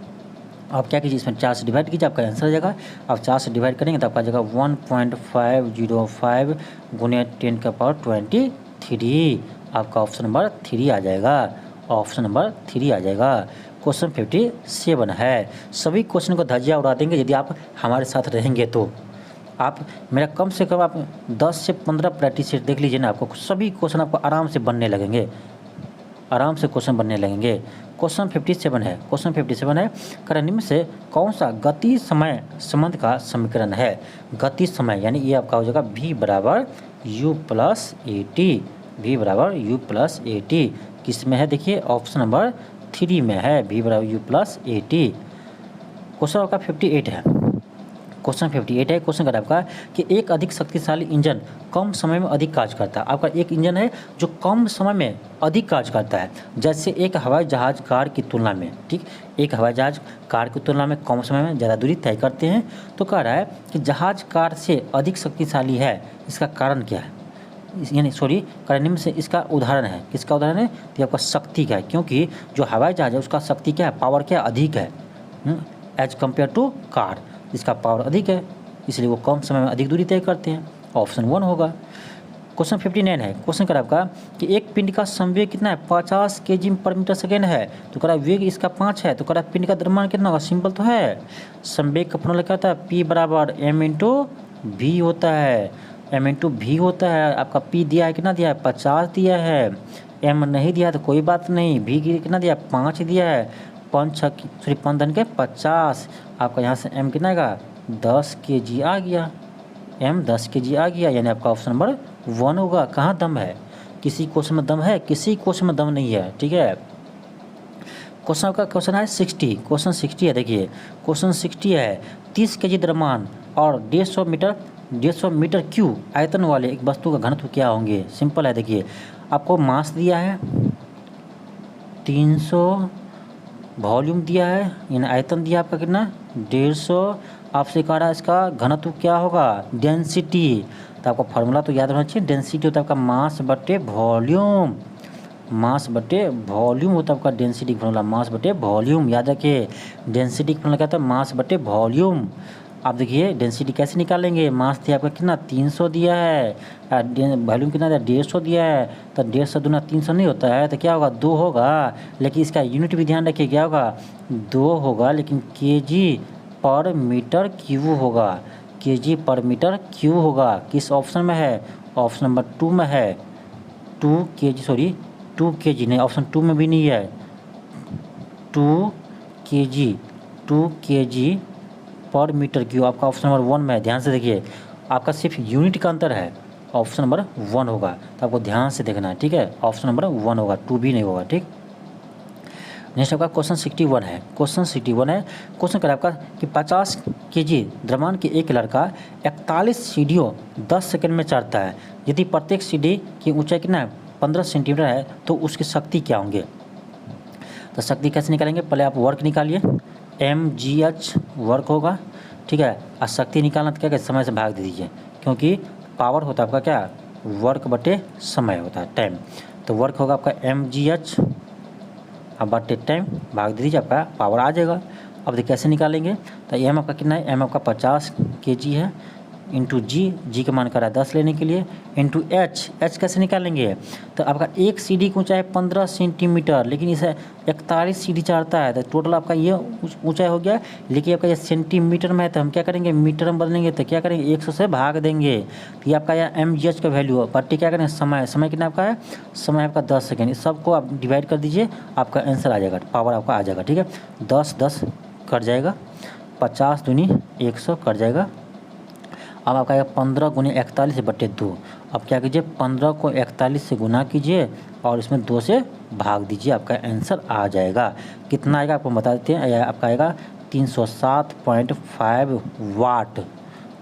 आप क्या कीजिए इसमें 4 से डिवाइड कीजिए, आपका आंसर आ जाएगा। आप 4 से डिवाइड करेंगे तो आपका जगह 1.505 गुने 10⁻23, आपका ऑप्शन नंबर 3 आ जाएगा, ऑप्शन नंबर 3 आ जाएगा। क्वेश्चन 57 है। सभी क्वेश्चन को धज्जियाँ उड़ा देंगे यदि आप हमारे साथ रहेंगे तो। आप मेरा कम से कम आप 10 से 15 प्रैक्टिस सेट देख लीजिए ना, आपको सभी क्वेश्चन आपको आराम से बनने लगेंगे, आराम से क्वेश्चन बनने लगेंगे। क्वेश्चन 57 है। क्वेश्चन 57 है, निम्न से कौन सा गति समय संबंध का समीकरण है। गति समय यानी ये आपका हो जाएगा V बराबर U प्लस AT, V बराबर U प्लस AT किस में है, देखिए ऑप्शन नंबर 3 में है, V बराबर U प्लस AT। क्वेश्चन आपका 58 है। क्वेश्चन 58 है। क्वेश्चन का आपका कि एक अधिक शक्तिशाली इंजन कम समय में अधिक कार्य करता है। आपका एक इंजन है जो कम समय में अधिक कार्य करता है, जैसे एक हवाई जहाज कार की तुलना में। ठीक, एक हवाई जहाज कार की तुलना में कम समय में ज़्यादा दूरी तय करते हैं। तो कह रहा है कि जहाज कार से अधिक शक्तिशाली है, इसका कारण क्या है, यानी सॉरी निम्न से इसका उदाहरण है, किसका उदाहरण है, तो आपका शक्ति का है, क्योंकि जो हवाई जहाज है उसका शक्ति क्या है, पावर क्या अधिक है एज कम्पेयर टू कार, इसका पावर अधिक है, इसलिए वो कम समय में अधिक दूरी तय करते हैं, ऑप्शन 1 होगा। क्वेश्चन 59 है। क्वेश्चन करा आपका कि एक पिंड का संवेग कितना है 50 kg पर मीटर सेकेंड है, तो करा वेग इसका 5 है, तो करा पिंड का द्रव्यमान कितना होगा, सिंपल तो है। संवेग का फॉर्मूला क्या होता है, P बराबर m इंटू वी होता है, m इंटू वी होता है। आपका P दिया है, कितना दिया है 50 दिया है, m नहीं दिया तो कोई बात नहीं, v कितना दिया 5 दिया है, 5 धन के 50, आपका यहाँ से m कितना आएगा 10 kg आ गया, m 10 kg आ गया, यानी आपका ऑप्शन नंबर 1 होगा। कहाँ दम है, किसी क्वेश्चन में दम है, किसी क्वेश्चन में दम नहीं है, ठीक है। क्वेश्चन का क्वेश्चन है 60, क्वेश्चन 60 है। देखिए क्वेश्चन 60 है 30 kg द्रव्यमान और 150 मीटर क्यूब आयतन वाले एक वस्तु का घनत्व क्या होंगे। सिंपल है, देखिए आपको मास दिया है 300, वॉल्यूम दिया है, यानी आयतन दिया आपका कितना 150, आपसे कह रहा है इसका घनत्व क्या होगा डेंसिटी। तो आपका फार्मूला तो याद रहना चाहिए, डेंसिटी होता है आपका मास बटे वॉल्यूम, मास बटे वॉल्यूम होता है आपका डेंसिटी का फॉर्मूला, मास बटे वॉल्यूम, याद रखिए डेंसिटी का फॉर्मूला क्या था मास बटे वॉल्यूम। आप देखिए डेंसिटी कैसे निकालेंगे, मास दिया आपका कितना 300 दिया है, वॉल्यूम कितना दिया 150 दिया है, तो 150 दूना 300 नहीं होता है, तो क्या होगा 2 होगा, लेकिन इसका यूनिट भी ध्यान रखिए क्या होगा 2 होगा, लेकिन kg पर मीटर क्यूब होगा, kg पर मीटर क्यूब होगा। किस ऑप्शन में है, ऑप्शन नंबर 2 में है, 2 kg नहीं, ऑप्शन 2 में भी नहीं है, 2 kg पर मीटर क्यूब आपका ऑप्शन नंबर 1 में है। ध्यान से देखिए, आपका सिर्फ यूनिट का अंतर है, ऑप्शन नंबर 1 होगा, तो आपको ध्यान से देखना है, ठीक है। ऑप्शन नंबर 1 होगा, 2 भी नहीं होगा, ठीक। नेक्स्ट आपका क्वेश्चन 61 है। क्वेश्चन 61 है, क्वेश्चन कर आपका कि 50 kg द्रव्यमान के एक लड़का 41 सीढ़ियों 10 सेकंड में चढ़ता है, यदि प्रत्येक सीढ़ी की ऊंचाई कितना है 15 सेंटीमीटर है, तो उसकी शक्ति क्या होंगे। तो शक्ति कैसे निकालेंगे, पहले आप वर्क निकालिए, mgh वर्क होगा, ठीक है। और शक्ति निकालना तो क्या समय से भाग दे दीजिए, क्योंकि पावर होता है आपका क्या वर्क बटे समय होता है टाइम, तो वर्क होगा आपका mgh अब बटे टाइम भाग दे दीजिए, आपका पावर आ जाएगा। अब देखिए कैसे निकालेंगे, तो m आपका कितना है, m आपका 50 kg है, इंटू जी का मान करा 10 लेने के लिए, इंटू एच कैसे निकालेंगे, तो आपका एक सीढ़ी की ऊंचाई 15 सेंटीमीटर, लेकिन इसे 41 सीढ़ी चढ़ता है, तो टोटल आपका ये ऊंचाई हो गया, लेकिन आपका ये सेंटीमीटर में है, तो हम क्या करेंगे मीटर में बदलेंगे, तो क्या करेंगे 100 से भाग देंगे, तो ये आपका यह mgh का वैल्यू है। बट्टी क्या करेंगे समय कितना आपका है, समय आपका 10 सेकेंड, इस सबको आप डिवाइड कर दीजिए, आपका आंसर आ जाएगा, पावर आपका आ जाएगा, ठीक है। 10 कट जाएगा, 50 दूनी 100 कट जाएगा। अब आपका आएगा 15 गुने 41 बटे 2। अब क्या कीजिए 15 को 41 से गुना कीजिए और इसमें 2 से भाग दीजिए, आपका आंसर आ जाएगा। कितना आएगा आपको बता देते हैं, आपका आएगा 307.5 वाट,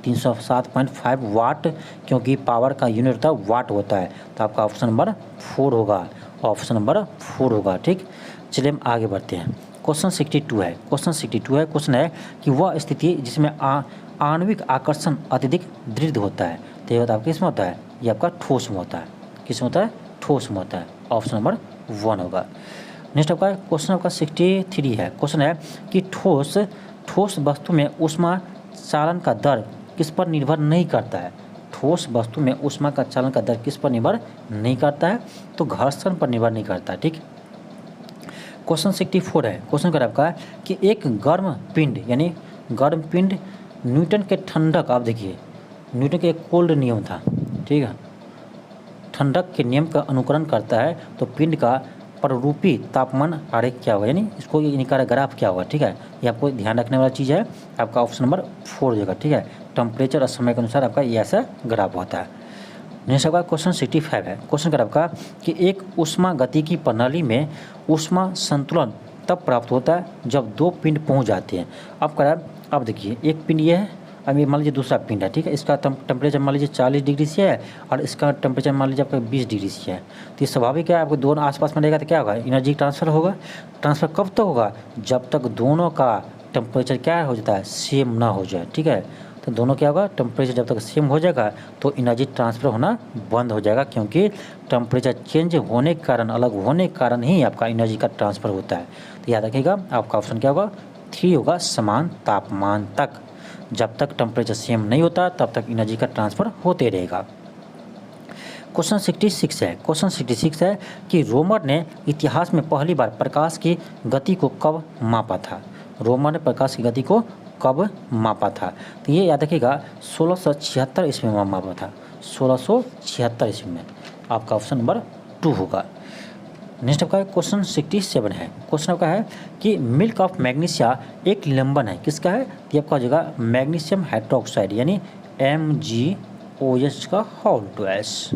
307.5 वाट, क्योंकि पावर का यूनिट होता है वाट होता है, तो आपका ऑप्शन नंबर 4 होगा, ऑप्शन नंबर 4 होगा, ठीक। चलिए हम आगे बढ़ते हैं। क्वेश्चन 62 है। क्वेश्चन 62 है, क्वेश्चन है कि वह स्थिति जिसमें आणविक आकर्षण अत्यधिक दृढ़ होता है, तो ये आपका किस में होता है, ये आपका ठोस में होता है, किस में होता है ठोस में होता है, ऑप्शन नंबर 1 होगा। नेक्स्ट आपका क्वेश्चन आपका 63 है। क्वेश्चन है कि ठोस वस्तु में ऊष्मा चालन का दर किस पर निर्भर नहीं करता है। ठोस वस्तु में ऊष्मा का चालन का दर किस पर निर्भर नहीं करता है, तो घर्षण पर निर्भर नहीं करता है, ठीक। क्वेश्चन 64 है। क्वेश्चन कर आपका कि एक गर्म पिंड यानी गर्म पिंड न्यूटन के ठंडक, आप देखिए न्यूटन के एक कोल्ड नियम था, ठीक है, ठंडक के नियम का अनुकरण करता है, तो पिंड का प्ररूपी तापमान आरेख क्या होगा, यानी इसको निकाला ग्राफ क्या होगा, ठीक है। ये आपको ध्यान रखने वाला चीज़ है, आपका ऑप्शन नंबर 4 जगह, ठीक है। टेम्परेचर और समय के अनुसार आपका ये ऐसा ग्राफ होता है। नेक्स्ट आपका क्वेश्चन 65 है। क्वेश्चन कर आपका कि एक ऊष्मा गतिकी प्रणाली में ऊष्मा संतुलन तब प्राप्त होता है जब दो पिंड पहुंच जाते हैं। अब देखिए एक पिंड ये है, अब ये मान लीजिए दूसरा पिंड है, ठीक है। इसका टेम्परेचर मान लीजिए 40 डिग्री से है और इसका टेम्परेचर मान लीजिए आपका 20 डिग्री से है, तो ये स्वाभाविक है, आपको दोनों आसपास में रहेगा तो क्या होगा एनर्जी ट्रांसफ़र होगा। ट्रांसफ़र कब तक होगा, जब तक दोनों का टेम्परेचर क्या हो जाता है सेम ना हो जाए, ठीक है। तो दोनों क्या होगा टेम्परेचर जब तक सेम हो जाएगा तो एनर्जी ट्रांसफ़र होना बंद हो जाएगा, क्योंकि टेम्परेचर चेंज होने के कारण, अलग होने के कारण ही आपका एनर्जी का ट्रांसफ़र होता है। तो याद रखिएगा आपका ऑप्शन क्या होगा 3 होगा, समान तापमान तक। जब तक टेम्परेचर सेम नहीं होता तब तक एनर्जी का ट्रांसफ़र होते रहेगा। क्वेश्चन 66 है कि रोमर ने इतिहास में पहली बार प्रकाश की गति को कब मापा था। रोमर ने प्रकाश की गति को कब मापा था, तो ये याद रखिएगा 1676 ईस्वी में मापा था। 1676 ईस्वी में आपका ऑप्शन नंबर 2 होगा। नेक्स्ट आपका क्वेश्चन 67 है। क्वेश्चन आपका है कि मिल्क ऑफ मैग्नीशिया एक निलंबन है, किसका है, ये आपका हो जाएगा मैग्नीशियम हाइड्रोक्साइड यानी MgOH का होल टू एस।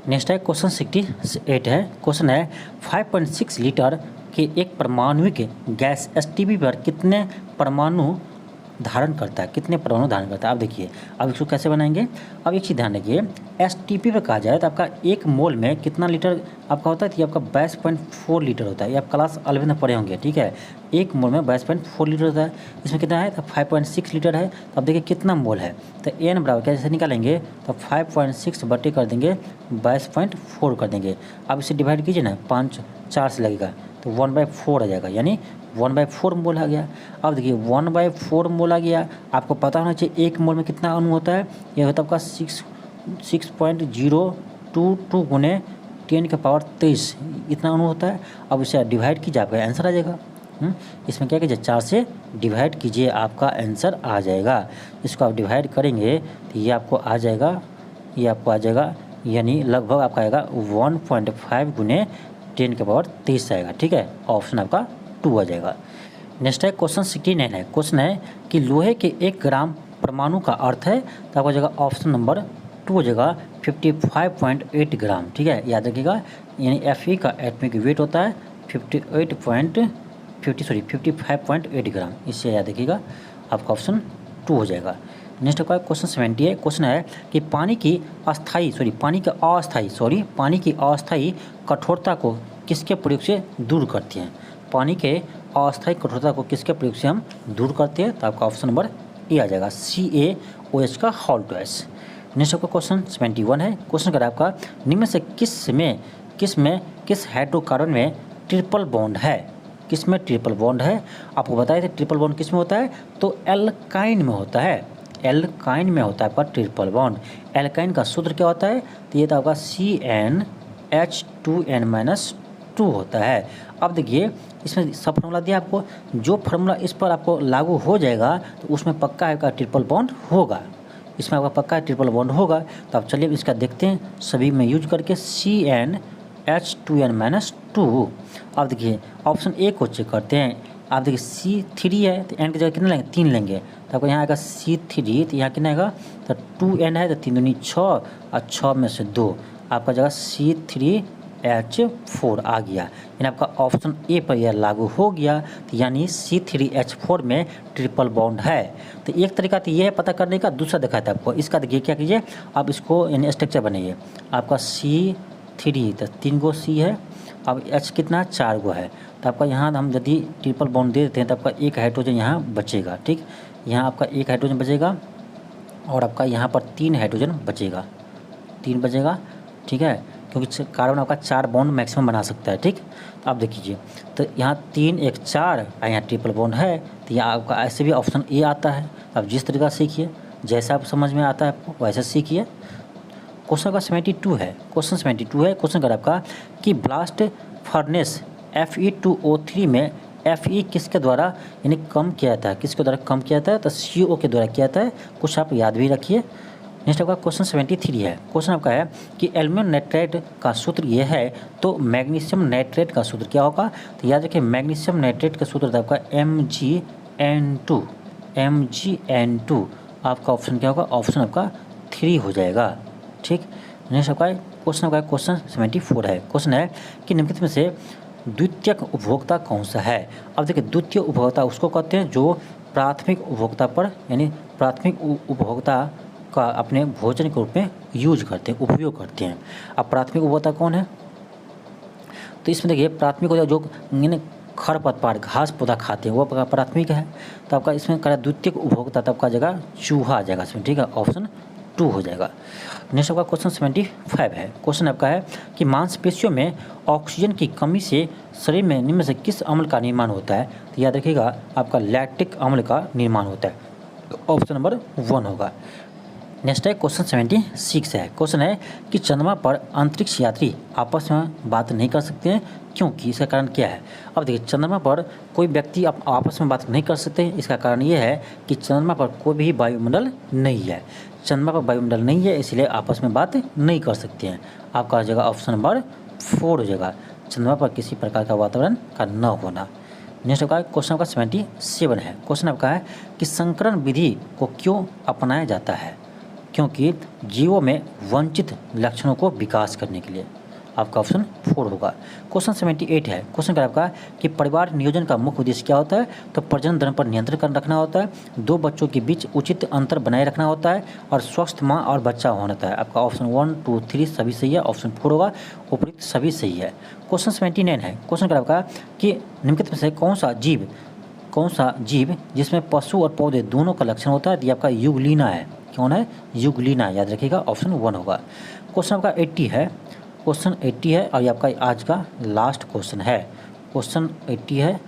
नेक्स्ट है क्वेश्चन 68 है। क्वेश्चन है 5.6 लीटर के एक परमाणुविक गैस STP पर कितने परमाणु धारण करता है, कितने परमाणु धारण करता है। आप देखिए अब इसको कैसे बनाएंगे। अब एक चीज़ ध्यान रखिए, STP पर कहा जाए तो आपका एक मोल में कितना लीटर आपका होता है, तो ये आपका 22.4 लीटर होता है। ये आप क्लास 11 में पढ़े होंगे, ठीक है। एक मोल में 22.4 लीटर होता है। इसमें कितना है, तो 5.6 लीटर है। तो अब देखिए कितना मोल है, तो N बराबर कैसे निकालेंगे, तो 5.6 बटे कर देंगे 22.4 कर देंगे। अब इसे डिवाइड कीजिए ना, 5 4 से लगेगा तो 1/4 आ जाएगा, यानी 1/4 मोल आ गया। अब देखिए 1/4 मोल आ गया। आपको पता होना चाहिए एक मोल में कितना अणु होता है, ये होता है आपका 6.022 गुने 10⁻23 इतना अणु होता है। अब इसे डिवाइड कीजिए, आपका आंसर आ जाएगा। इसमें क्या कीजिए, 4 से डिवाइड कीजिए, आपका आंसर आ जाएगा। इसको आप डिवाइड करेंगे तो ये आपको आ जाएगा, यानी लगभग आपका आएगा 1.5 गुने 10⁻23 आएगा, ठीक है। ऑप्शन आपका 2 आ जाएगा। नेक्स्ट है क्वेश्चन 69 है। क्वेश्चन है कि लोहे के 1 ग्राम परमाणु का अर्थ है, तो आपको जगह ऑप्शन नंबर 2 हो जाएगा 55.8 ग्राम, ठीक है। याद रखिएगा, यानी Fe का एटॉमिक वेट होता है 55.8 ग्राम, इससे याद रखिएगा, आपका ऑप्शन 2 हो जाएगा। नेक्स्ट आपका क्वेश्चन 70 है। क्वेश्चन है कि पानी की अस्थायी कठोरता को किसके प्रयोग से दूर करते हैं। पानी के अस्थायी कठोरता को किसके प्रयोग से हम दूर करते हैं, तो आपका ऑप्शन नंबर ए आ जाएगा, CaOH का होल टू एस। नेक्स्ट आपका क्वेश्चन 71 है। क्वेश्चन कर आपका निम्न से किस हाइड्रोकार्बन में ट्रिपल बॉन्ड है, किस में ट्रिपल बॉन्ड है। आपको बताया था ट्रिपल बॉन्ड किस में होता है, तो एल्काइन में होता है। एल्काइन में होता है आपका ट्रिपल बॉन्ड। एल्काइन का सूत्र क्या होता है, तो ये तो आपका CnH2n-2 होता है। अब देखिए इसमें सब फार्मूला दिया आपको, जो फार्मूला इस पर आपको लागू हो जाएगा तो उसमें पक्का आपका ट्रिपल बॉन्ड होगा, इसमें आपका पक्का ट्रिपल बॉन्ड होगा। तो आप चलिए इसका देखते हैं सभी में यूज करके, CnH2n-2। अब देखिए ऑप्शन ए को चेक करते हैं। आप देखिए C3 है तो n की जगह कितना लेंगे, 3 लेंगे, तो आपको यहाँ आएगा C3, तो यहाँ कितना आएगा, तो 2n है तो 3 दूनी 6 और 6 में से 2, आपका जगह C3H4 आ गया, यानी आपका ऑप्शन ए पर यह लागू हो गया। तो यानी C3H4 में ट्रिपल बॉन्ड है। तो एक तरीका तो ये है पता करने का, दूसरा दिखाया था आपको। इसका देखिए क्या कीजिए, आप इसको यानी स्ट्रक्चर बनाइए। आपका C3 तो 3 गो C है, अब H कितना 4 गो है, तो आपका यहाँ हम यदि ट्रिपल बॉन्ड दे देते हैं तो आपका एक हाइड्रोजन यहाँ बचेगा, ठीक। यहाँ आपका एक हाइड्रोजन बचेगा और आपका यहाँ पर 3 हाइड्रोजन बचेगा, 3 बचेगा, ठीक है, क्योंकि कार्बन आपका 4 बॉन्ड मैक्सिमम बना सकता है, ठीक। तो आप देखिए तो यहाँ 3 1 4 और यहाँ ट्रिपल बॉन्ड है, तो यहाँ आपका ऐसे भी ऑप्शन ए आता है। आप जिस तरीका सीखिए, जैसा आप समझ में आता है आपको वैसे सीखिए। क्वेश्चन का 72 है। क्वेश्चन 72 है। क्वेश्चन कर आपका कि ब्लास्ट फर्नेस Fe2O3 में Fe किसके द्वारा यानी कम किया जाता है, किसके द्वारा कम किया जाता है, तो CO के द्वारा किया जाता है। कुछ आप याद भी रखिए। नेक्स्ट आपका क्वेश्चन 73 है। क्वेश्चन आपका है कि एल्यूमिनियम नाइट्रेट का सूत्र ये है, तो मैग्नीशियम नाइट्रेट का सूत्र क्या होगा, तो याद रखिए मैग्नीशियम नाइट्रेट का सूत्र था आपका MgN2। आपका ऑप्शन क्या होगा, ऑप्शन आपका 3 हो जाएगा, ठीक। नेक्स्ट आपका क्वेश्चन 74 है। क्वेश्चन है कि निम्नलिखित में से द्वितीयक उपभोक्ता कौन सा है। अब देखिए द्वितीय उपभोक्ता उसको कहते हैं जो प्राथमिक उपभोक्ता पर यानी प्राथमिक उपभोक्ता का अपने भोजन के रूप में यूज करते हैं, उपयोग करते हैं। अब प्राथमिक उपभोक्ता कौन है, तो इसमें देखिए प्राथमिक जो यानी खरपतवार घास पौधा खाते हैं वो प्राथमिक है। तो आपका इसमें करा द्वितीयक उपभोक्ता, तो आपका जगह चूहा आ जाएगा इसमें, ठीक है, ऑप्शन 2 हो जाएगा। नेक्स्ट आपका क्वेश्चन 75 है। क्वेश्चन आपका है कि मांसपेशियों में ऑक्सीजन की कमी से शरीर में निम्न से किस अम्ल का निर्माण होता है, तो याद रखिएगा आपका लैक्टिक अम्ल का निर्माण होता है, ऑप्शन नंबर 1 होगा। नेक्स्ट है क्वेश्चन 76 है। क्वेश्चन है कि चंद्रमा पर अंतरिक्ष यात्री आपस में बात नहीं कर सकते हैं, क्योंकि इसका कारण क्या है। अब देखिए, चंद्रमा पर कोई व्यक्ति आपस में बात नहीं कर सकते, इसका कारण ये है कि चंद्रमा पर कोई भी वायुमंडल नहीं है। चंद्रमा पर वायुमंडल नहीं है, इसलिए आपस में बात नहीं कर सकते हैं। आपका हो जाएगा ऑप्शन नंबर 4 हो जाएगा, चंद्रमा पर किसी प्रकार का वातावरण का न होना। नेक्स्ट आपका क्वेश्चन आपका 77 है। क्वेश्चन आपका है कि संकरण विधि को क्यों अपनाया जाता है, क्योंकि जीवों में वंचित लक्षणों को विकास करने के लिए। आपका ऑप्शन 4 होगा। क्वेश्चन 78 है। क्वेश्चन क्या आपका कि परिवार नियोजन का मुख्य उद्देश्य क्या होता है, तो प्रजनन दर पर नियंत्रण कर रखना होता है, 2 बच्चों के बीच उचित अंतर बनाए रखना होता है, और स्वस्थ माँ और बच्चा होना होता है। आपका ऑप्शन 1, 2, 3 सभी सही है, ऑप्शन 4 होगा, उपयुक्त सभी सही है। क्वेश्चन 79 है। क्वेश्चन क्या आपका कि निम्नलिखित में से कौन सा जीव जिसमें पशु और पौधे दोनों का लक्षण होता है, ये आपका युगलीना है। कौन है? युगलीना, याद रखिएगा, ऑप्शन 1 होगा। क्वेश्चन आपका 80 है। क्वेश्चन 80 है और ये आपका आज का लास्ट क्वेश्चन है। क्वेश्चन 80 है,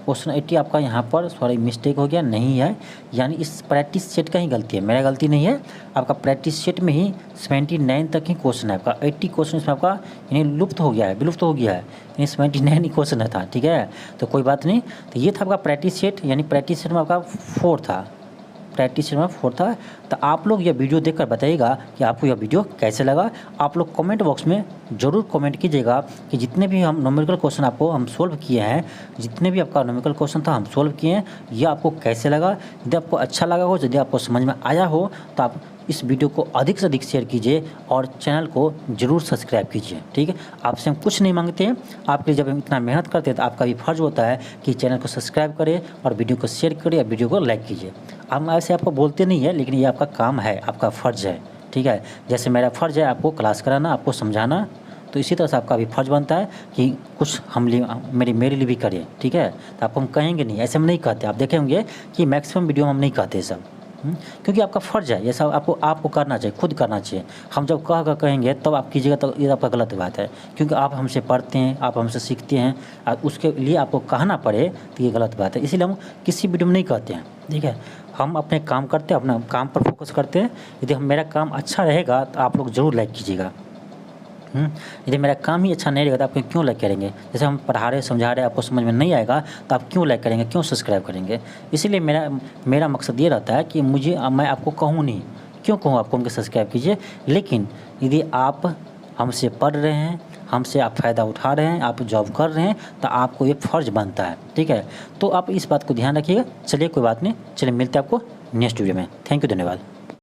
क्वेश्चन 80 आपका यहाँ पर मिस्टेक हो गया, नहीं है, यानी इस प्रैक्टिस सेट का ही गलती है, मेरा गलती नहीं है। आपका प्रैक्टिस सेट में ही 79 तक ही क्वेश्चन है। आपका 80 क्वेश्चन इसमें आपका यानी विलुप्त हो गया है, यानी 79 ही क्वेश्चन था, ठीक है, तो कोई बात नहीं। तो ये था आपका प्रैक्टिस सेट, यानी प्रैक्टिस सेट में आपका 4 था, प्रैक्टिस सेट में 4 था। तो आप लोग यह वीडियो देखकर बताइएगा कि आपको यह वीडियो कैसे लगा। आप लोग कमेंट बॉक्स में ज़रूर कमेंट कीजिएगा कि जितने भी हम न्यूमेरिकल क्वेश्चन आपको हम सोल्व किए हैं, जितने भी आपका न्यूमेरिकल क्वेश्चन था हम सोल्व किए हैं, यह आपको कैसे लगा। यदि आपको अच्छा लगा हो, यदि आपको समझ में आया हो, तो आप इस वीडियो को अधिक से अधिक शेयर कीजिए और चैनल को ज़रूर सब्सक्राइब कीजिए, ठीक है। आपसे हम कुछ नहीं मांगते हैं, आपके लिए जब हम इतना मेहनत करते हैं तो आपका भी फर्ज होता है कि चैनल को सब्सक्राइब करें और वीडियो को शेयर करें और वीडियो को लाइक कीजिए। हम ऐसे आपको बोलते नहीं है, लेकिन ये आपका काम है, आपका फ़र्ज़ है, ठीक है। जैसे मेरा फ़र्ज़ है आपको क्लास कराना, आपको समझाना, तो इसी तरह से आपका भी फ़र्ज़ बनता है कि कुछ मेरे लिए भी करें, ठीक है। तो आपको हम कहेंगे नहीं, ऐसे हम नहीं कहते। आप देखे होंगे कि मैक्सिमम वीडियो में हम नहीं कहते सब, क्योंकि आपका फ़र्ज़ है, ये सब आपको करना चाहिए, खुद करना चाहिए। हम जब कहेंगे तब आप कीजिएगा, तो ये आपका गलत बात है, क्योंकि आप हमसे पढ़ते हैं, आप हमसे सीखते हैं, और उसके लिए आपको कहना पड़े तो ये गलत बात है। इसीलिए हम किसी वीडियो में नहीं कहते हैं, ठीक है। हम अपने काम करते हैं, अपना काम पर फोकस करते हैं। यदि मेरा काम अच्छा रहेगा तो आप लोग ज़रूर लाइक कीजिएगा। यदि मेरा काम ही अच्छा नहीं रहेगा तो आप क्यों लाइक करेंगे। जैसे हम पढ़ा रहे समझा रहे, आपको समझ में नहीं आएगा तो आप क्यों लाइक करेंगे, क्यों सब्सक्राइब करेंगे। इसीलिए मेरा मकसद ये रहता है कि मैं आपको कहूँ नहीं, क्यों कहूँ आपको उनके सब्सक्राइब कीजिए। लेकिन यदि आप हमसे पढ़ रहे हैं, हमसे आप फ़ायदा उठा रहे हैं, आप जॉब कर रहे हैं, तो आपको ये फ़र्ज़ बनता है, ठीक है। तो आप इस बात को ध्यान रखिएगा। चलिए कोई बात नहीं, चलिए मिलते हैं आपको नेक्स्ट वीडियो में। थैंक यू, धन्यवाद।